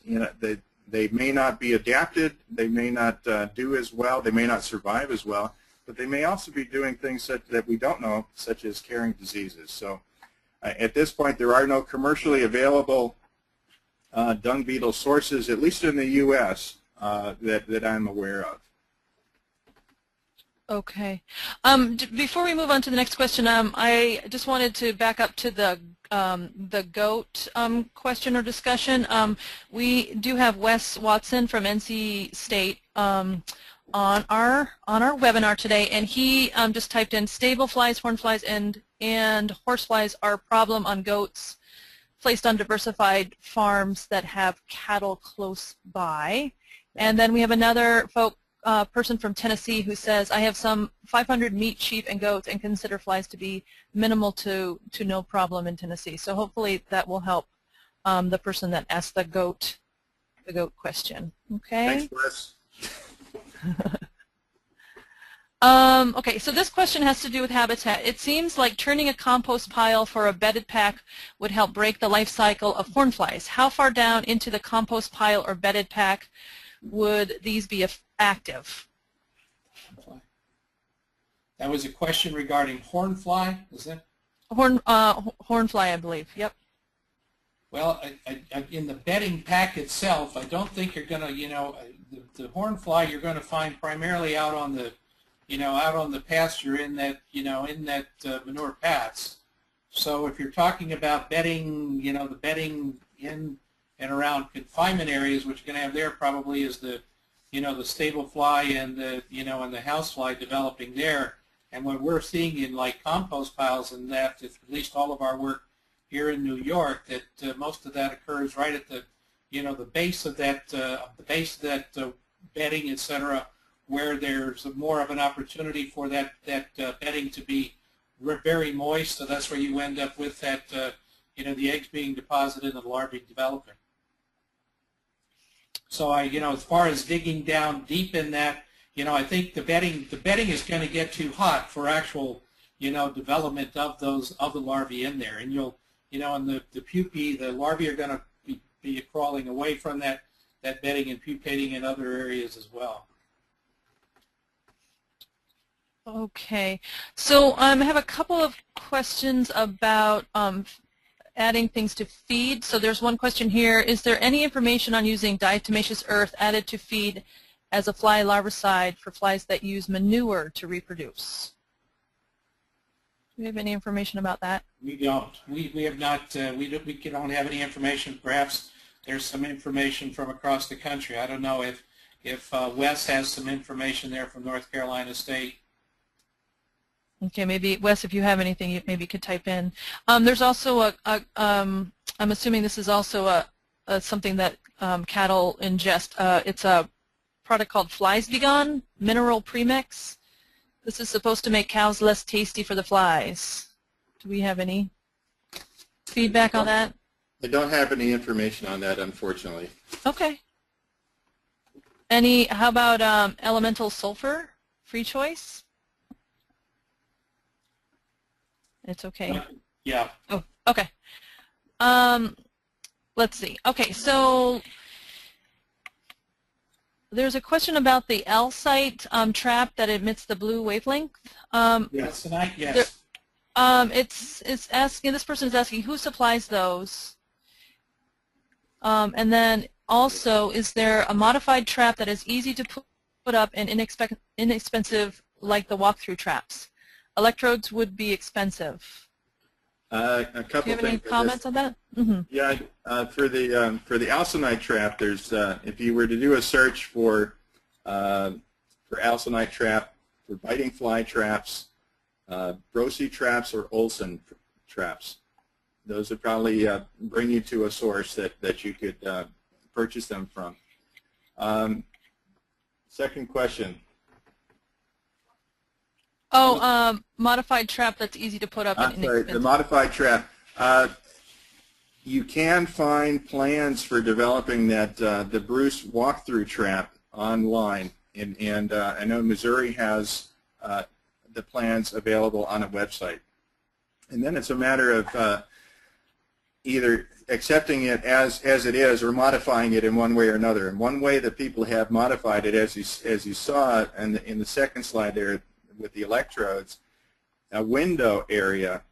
they may not be adapted, they may not do as well, they may not survive as well, but they may also be doing things that we don't know, such as carrying diseases. So at this point, there are no commercially available dung beetle sources, at least in the U.S., that I'm aware of. Okay. Before we move on to the next question, I just wanted to back up to the goat question or discussion. We do have Wes Watson from NC State on our webinar today, and he just typed in stable flies, horn flies, and horse flies are a problem on goats placed on diversified farms that have cattle close by. And then we have another person from Tennessee who says, I have some 500 meat, sheep, and goats and consider flies to be minimal to no problem in Tennessee. So hopefully that will help the person that asked the goat question. Okay. Thanks, Wes. Okay, so this question has to do with habitat. It seems like turning a compost pile for a bedded pack would help break the life cycle of horn flies. How far down into the compost pile or bedded pack would these be active? That was a question regarding horn fly, is it? Horn fly, I believe. Yep. Well, in the bedding pack itself, I don't think you're going to, the horn fly you're going to find primarily out on the, out on the pasture in that, manure pads. So if you're talking about bedding, the bedding in and around confinement areas, what you're going to have there probably is the, the stable fly and the, and the house fly developing there. And what we're seeing in like compost piles and that, at least all of our work here in New York, that most of that occurs right at the, the base of that, bedding, etc., where there's more of an opportunity for that bedding to be very moist. So that's where you end up with that, the eggs being deposited and the larvae developing. So as far as digging down deep in that, I think the bedding is going to get too hot for actual, development of the larvae in there, and you'll, and the pupae, the larvae are going to be crawling away from that bedding and pupating in other areas as well. Okay, so I have a couple of questions about adding things to feed. So there's one question here: is there any information on using diatomaceous earth added to feed as a fly larvicide for flies that use manure to reproduce? Do we have any information about that? We don't. We have not. We don't have any information. Perhaps there's some information from across the country. I don't know if Wes has some information there from North Carolina State. Okay, maybe Wes, if you have anything, you maybe could type in. There's also I'm assuming this is also something that cattle ingest. It's a product called Flies Begone mineral premix. This is supposed to make cows less tasty for the flies. Do we have any feedback on that? I don't have any information on that, unfortunately. Okay. How about elemental sulfur? Free choice? It's okay. Yeah. Oh, okay. Let's see. Okay, so there's a question about the Elsa trap that emits the blue wavelength. Elsa Night, yes. It's asking. This person is asking who supplies those, and then also, is there a modified trap that is easy to put up and inexpensive, like the walk-through traps? Electrodes would be expensive. A couple Do you have any things. comments on that? Mm-hmm. Yeah, for the Elsa Night trap, there's if you were to do a search for Elsa Night trap, biting fly traps, Brosey traps, or Olson traps. Those would probably bring you to a source that you could purchase them from. Second question. Oh, modified trap that's easy to put up and Sorry, inexpensive. the modified trap. You can find plans for developing that the Bruce walkthrough trap online, and I know Missouri has the plans available on a website. And then it's a matter of either accepting it as it is or modifying it in one way or another. And one way that people have modified it, as you saw in the second slide there with the electrodes, a window area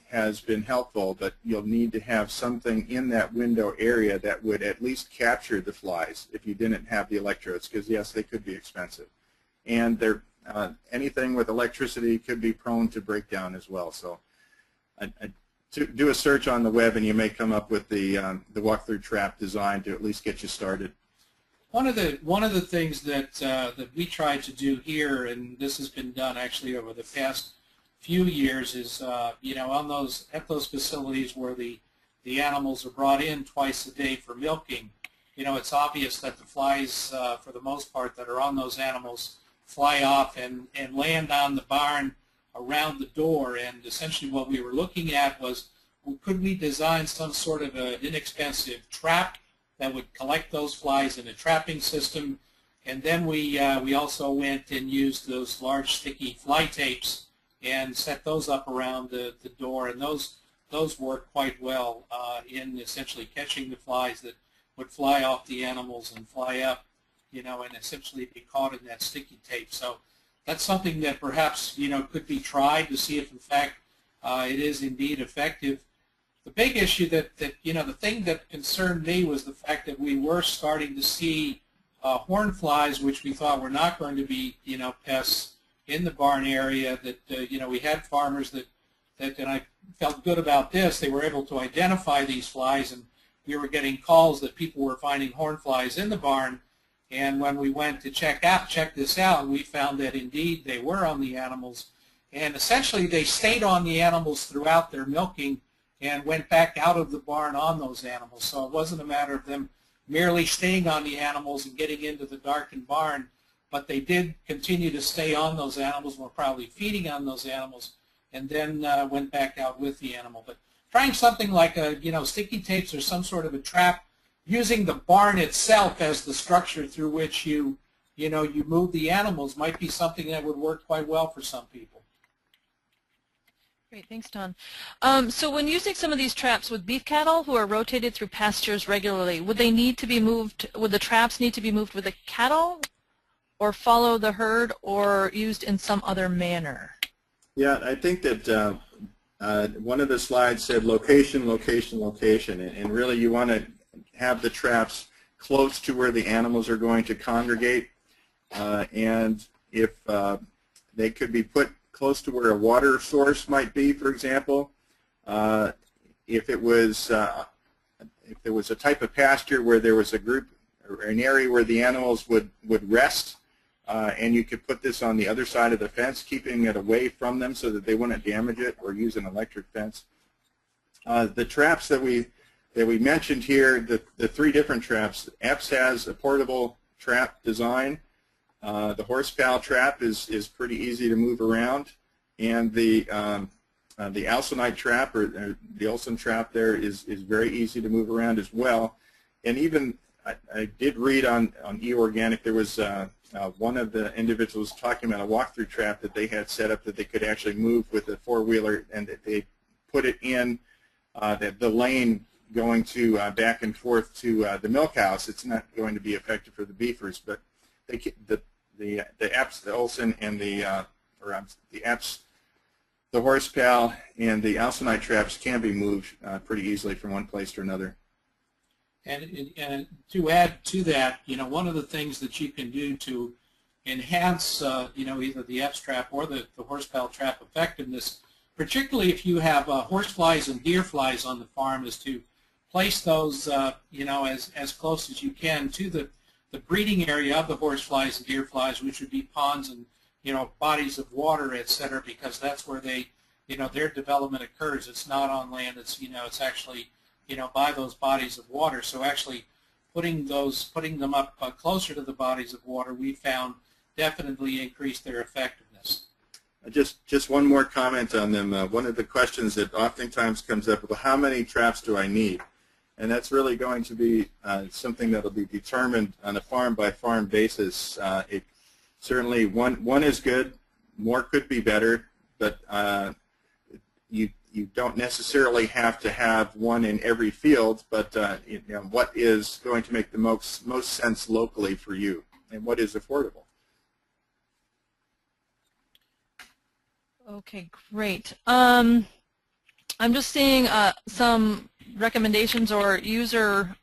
has been helpful, but you'll need to have something in that window area that would at least capture the flies if you didn't have the electrodes, because yes, they could be expensive. And they're, anything with electricity could be prone to breakdown as well. So do a search on the web and you may come up with the walkthrough trap design to at least get you started. One of the things that we tried to do here, and this has been done actually over the past few years, is at those facilities where the animals are brought in twice a day for milking, it's obvious that the flies, for the most part, that are on those animals fly off and land on the barn around the door. And essentially what we were looking at was, could we design some sort of an inexpensive trap that would collect those flies in a trapping system? And then we also went and used those large sticky fly tapes and set those up around the door, and those work quite well in essentially catching the flies that would fly off the animals and fly up, and essentially be caught in that sticky tape. So that's something that perhaps could be tried to see if in fact it is indeed effective. The big issue that the thing that concerned me was the fact that we were starting to see horn flies, which we thought were not going to be pests in the barn area. That we had farmers that and I felt good about this. They were able to identify these flies, and we were getting calls that people were finding horn flies in the barn. And when we went to check this out, we found that indeed they were on the animals, and essentially they stayed on the animals throughout their milking and went back out of the barn on those animals. So it wasn't a matter of them merely staying on the animals and getting into the darkened barn, but they did continue to stay on those animals, were probably feeding on those animals, and then went back out with the animal. But trying something like sticky tapes or some sort of a trap, using the barn itself as the structure through which you move the animals, might be something that would work quite well for some people. Great, thanks, Don. So when using some of these traps with beef cattle who are rotated through pastures regularly, would they need to be moved? Would the traps need to be moved with the cattle, or follow the herd, or used in some other manner? Yeah, I think that one of the slides said location, location, location, and really you want to have the traps close to where the animals are going to congregate, and if they could be put close to where a water source might be, for example. If it was a type of pasture where there was a group or an area where the animals would rest, and you could put this on the other side of the fence, keeping it away from them so that they wouldn't damage it, or use an electric fence. The traps that we mentioned here, the three different traps, Epps has a portable trap design. The horsepower trap is pretty easy to move around, and the Elsa Night trap, or the Olson trap there, is very easy to move around as well. And even I did read on eOrganic, there was one of the individuals talking about a walkthrough trap that they had set up that they could actually move with a four-wheeler, and that they put it in the lane going to back and forth to the milk house. It's not going to be effective for the beefers, but the Epps, the Olson, and the Epps, the horsepower, and the Elsa Night traps can be moved pretty easily from one place to another. And to add to that, one of the things that you can do to enhance, either the Epps trap or the horsepower trap effectiveness, particularly if you have horseflies and deer flies on the farm, is to place those, as close as you can to the breeding area of the horseflies and deer flies, which would be ponds and bodies of water, etc., because that's where their development occurs. It's not on land. It's actually, by those bodies of water. So actually putting them up closer to the bodies of water, we found definitely increased their effectiveness. Just one more comment on them. One of the questions that oftentimes comes up, well, how many traps do I need? And that's really going to be something that will be determined on a farm-by-farm basis. Certainly one is good, more could be better, but you don't necessarily have to have one in every field, but what is going to make the most sense locally for you and what is affordable. Okay, great. I'm just seeing some recommendations or user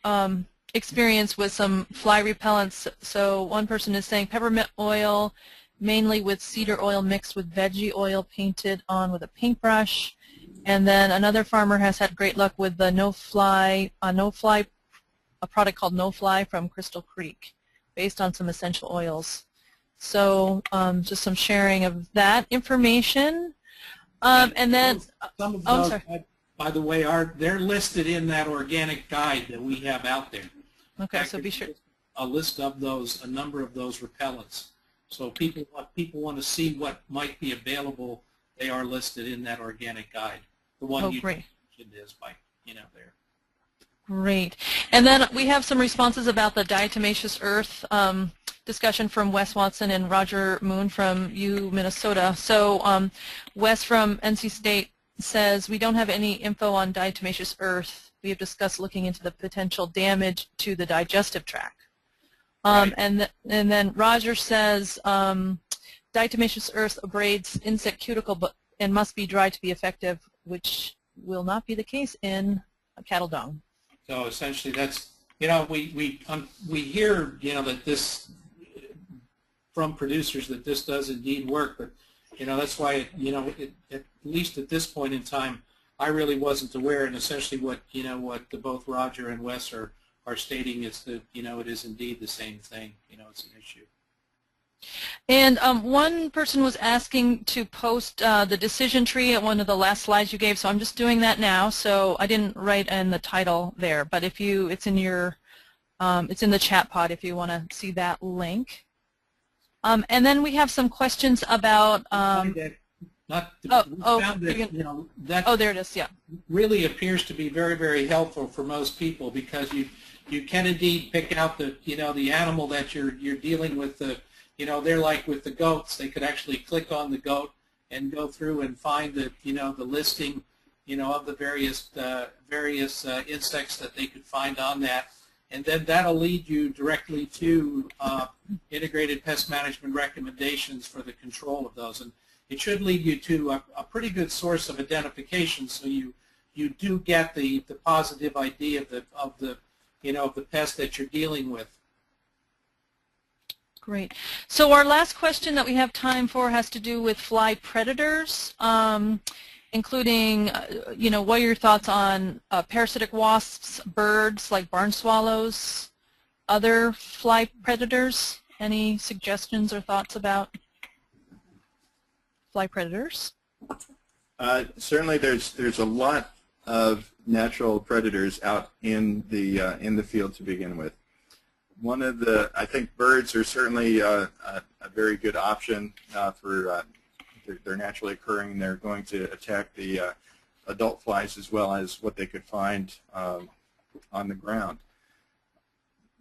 experience with some fly repellents. So one person is saying peppermint oil, mainly with cedar oil mixed with veggie oil, painted on with a paintbrush. And then another farmer has had great luck with the a product called No Fly from Crystal Creek, based on some essential oils. So just some sharing of that information. And then, some of those, by the way, they're listed in that organic guide that we have out there. Okay, so be sure. A list of those, a number of those repellents. So people want to see what might be available, they are listed in that organic guide. The one you mentioned is by, there. Great. And then we have some responses about the diatomaceous earth discussion from Wes Watson and Roger Moon from Minnesota. So Wes from NC State says, we don't have any info on diatomaceous earth. We have discussed looking into the potential damage to the digestive tract. Right. And then Roger says, diatomaceous earth abrades insect cuticle and must be dry to be effective, which will not be the case in cattle dung. So essentially, that's we hear that this from producers that this does indeed work, but that's why at least at this point in time, I really wasn't aware, and essentially what both Roger and Wes are stating is that it is indeed the same thing. It's an issue. And one person was asking to post the decision tree at one of the last slides you gave, so I'm just doing that now. So I didn't write in the title there, but if it's in your, it's in the chat pod if you want to see that link. And then we have some questions about. That there it is. Yeah. Really appears to be very, very helpful for most people, because you can indeed pick out the animal that you're dealing with. They're like with the goats. They could actually click on the goat and go through and find the listing of the various insects that they could find on that, and then that'll lead you directly to integrated pest management recommendations for the control of those, and it should lead you to a pretty good source of identification, so you do get the positive idea of the pest that you're dealing with. Great. So our last question that we have time for has to do with fly predators, including, what are your thoughts on parasitic wasps, birds like barn swallows, other fly predators? Any suggestions or thoughts about fly predators? Certainly, there's a lot of natural predators out in the field to begin with. I think birds are certainly a very good option for they're naturally occurring. They're going to attack the adult flies as well as what they could find on the ground.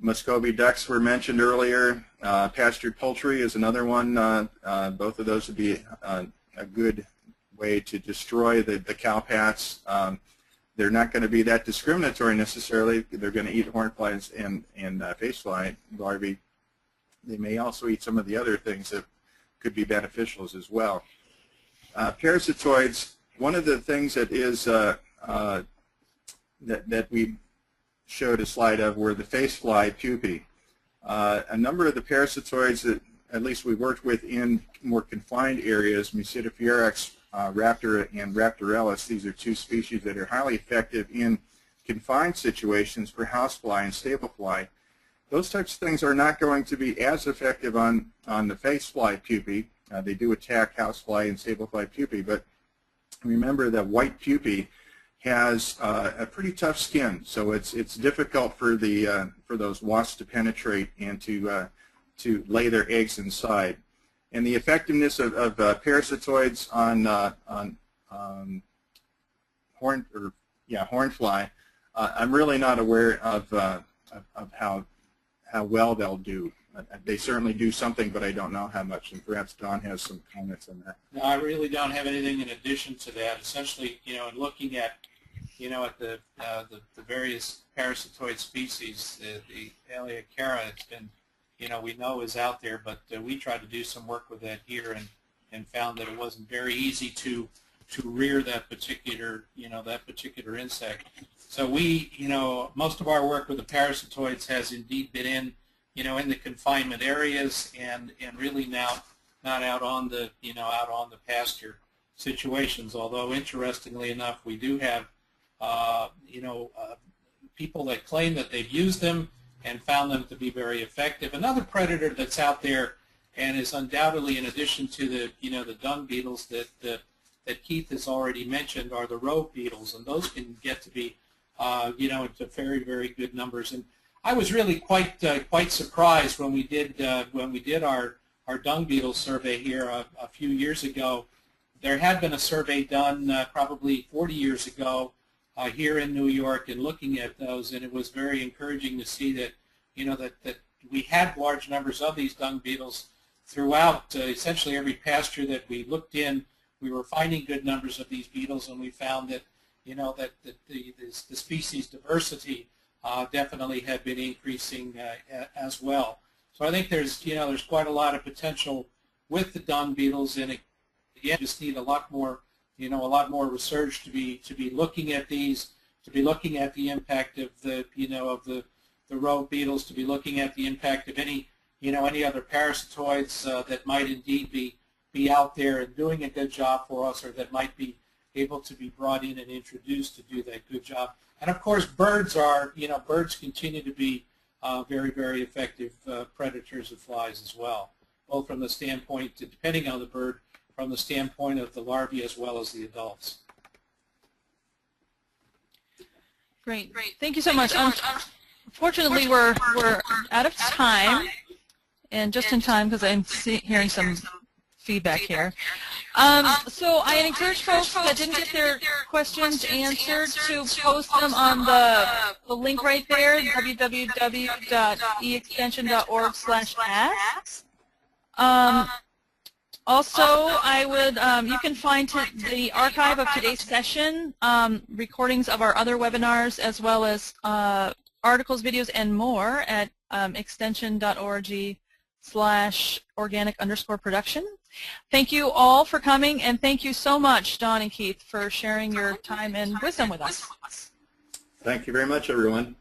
Muscovy ducks were mentioned earlier. Pastured poultry is another one. Both of those would be a good way to destroy the cowpats. They're not going to be that discriminatory necessarily. They're going to eat horn flies and face fly larvae. They may also eat some of the other things that could be beneficial as well. Parasitoids, one of the things that is that we showed a slide of were the face fly pupae. A number of the parasitoids that at least we worked with in more confined areas, Mucidiferex raptor and Raptorellus, these are two species that are highly effective in confined situations for housefly and stablefly. Those types of things are not going to be as effective on the face fly pupae, They do attack housefly and sablefly pupae, but remember that white pupae has a pretty tough skin, so it's difficult for those wasps to penetrate and to lay their eggs inside. And the effectiveness of parasitoids on hornfly, I'm really not aware of how well they'll do. They certainly do something, but I don't know how much, and perhaps Don has some comments on that. No, I really don't have anything in addition to that. Essentially, in looking at, at the various parasitoid species, the Aleacara, it's been, we know is out there, but we tried to do some work with that here and found that it wasn't very easy to rear that particular, insect. So we, most of our work with the parasitoids has indeed been in the confinement areas and really now not out on the, out on the pasture situations. Although interestingly enough, we do have, people that claim that they've used them and found them to be very effective. Another predator that's out there and is undoubtedly, in addition to the, the dung beetles that Keith has already mentioned, are the rogue beetles, and those can get to be, into very, very good numbers. And I was really quite surprised when we did our dung beetle survey here a few years ago. There had been a survey done probably 40 years ago here in New York, and looking at those, and it was very encouraging to see that that we had large numbers of these dung beetles throughout essentially every pasture that we looked in. We were finding good numbers of these beetles, and we found that that the species diversity definitely had been increasing as well. So I think there's quite a lot of potential with the dung beetles, and again, just need a lot more research to be looking at these, to be looking at the impact of the the rogue beetles, to be looking at the impact of any other parasitoids that might indeed be out there and doing a good job for us, or that might be able to be brought in and introduced to do that good job. And of course, birds continue to be very, very effective predators of flies as well, both from the standpoint, depending on the bird, from the standpoint of the larvae as well as the adults. Great. Thank you so much. Unfortunately, we're out of time, and just in time because I'm hearing some feedback here. So I encourage folks that didn't get their questions answered to post them on the link right there, www.eextension.org/ask. Also, I would you can find the archive of today's session, recordings of our other webinars, as well as articles, videos, and more at extension.org/organic_production. Thank you all for coming, and thank you so much, Don and Keith, for sharing your time and wisdom with us. Thank you very much, everyone.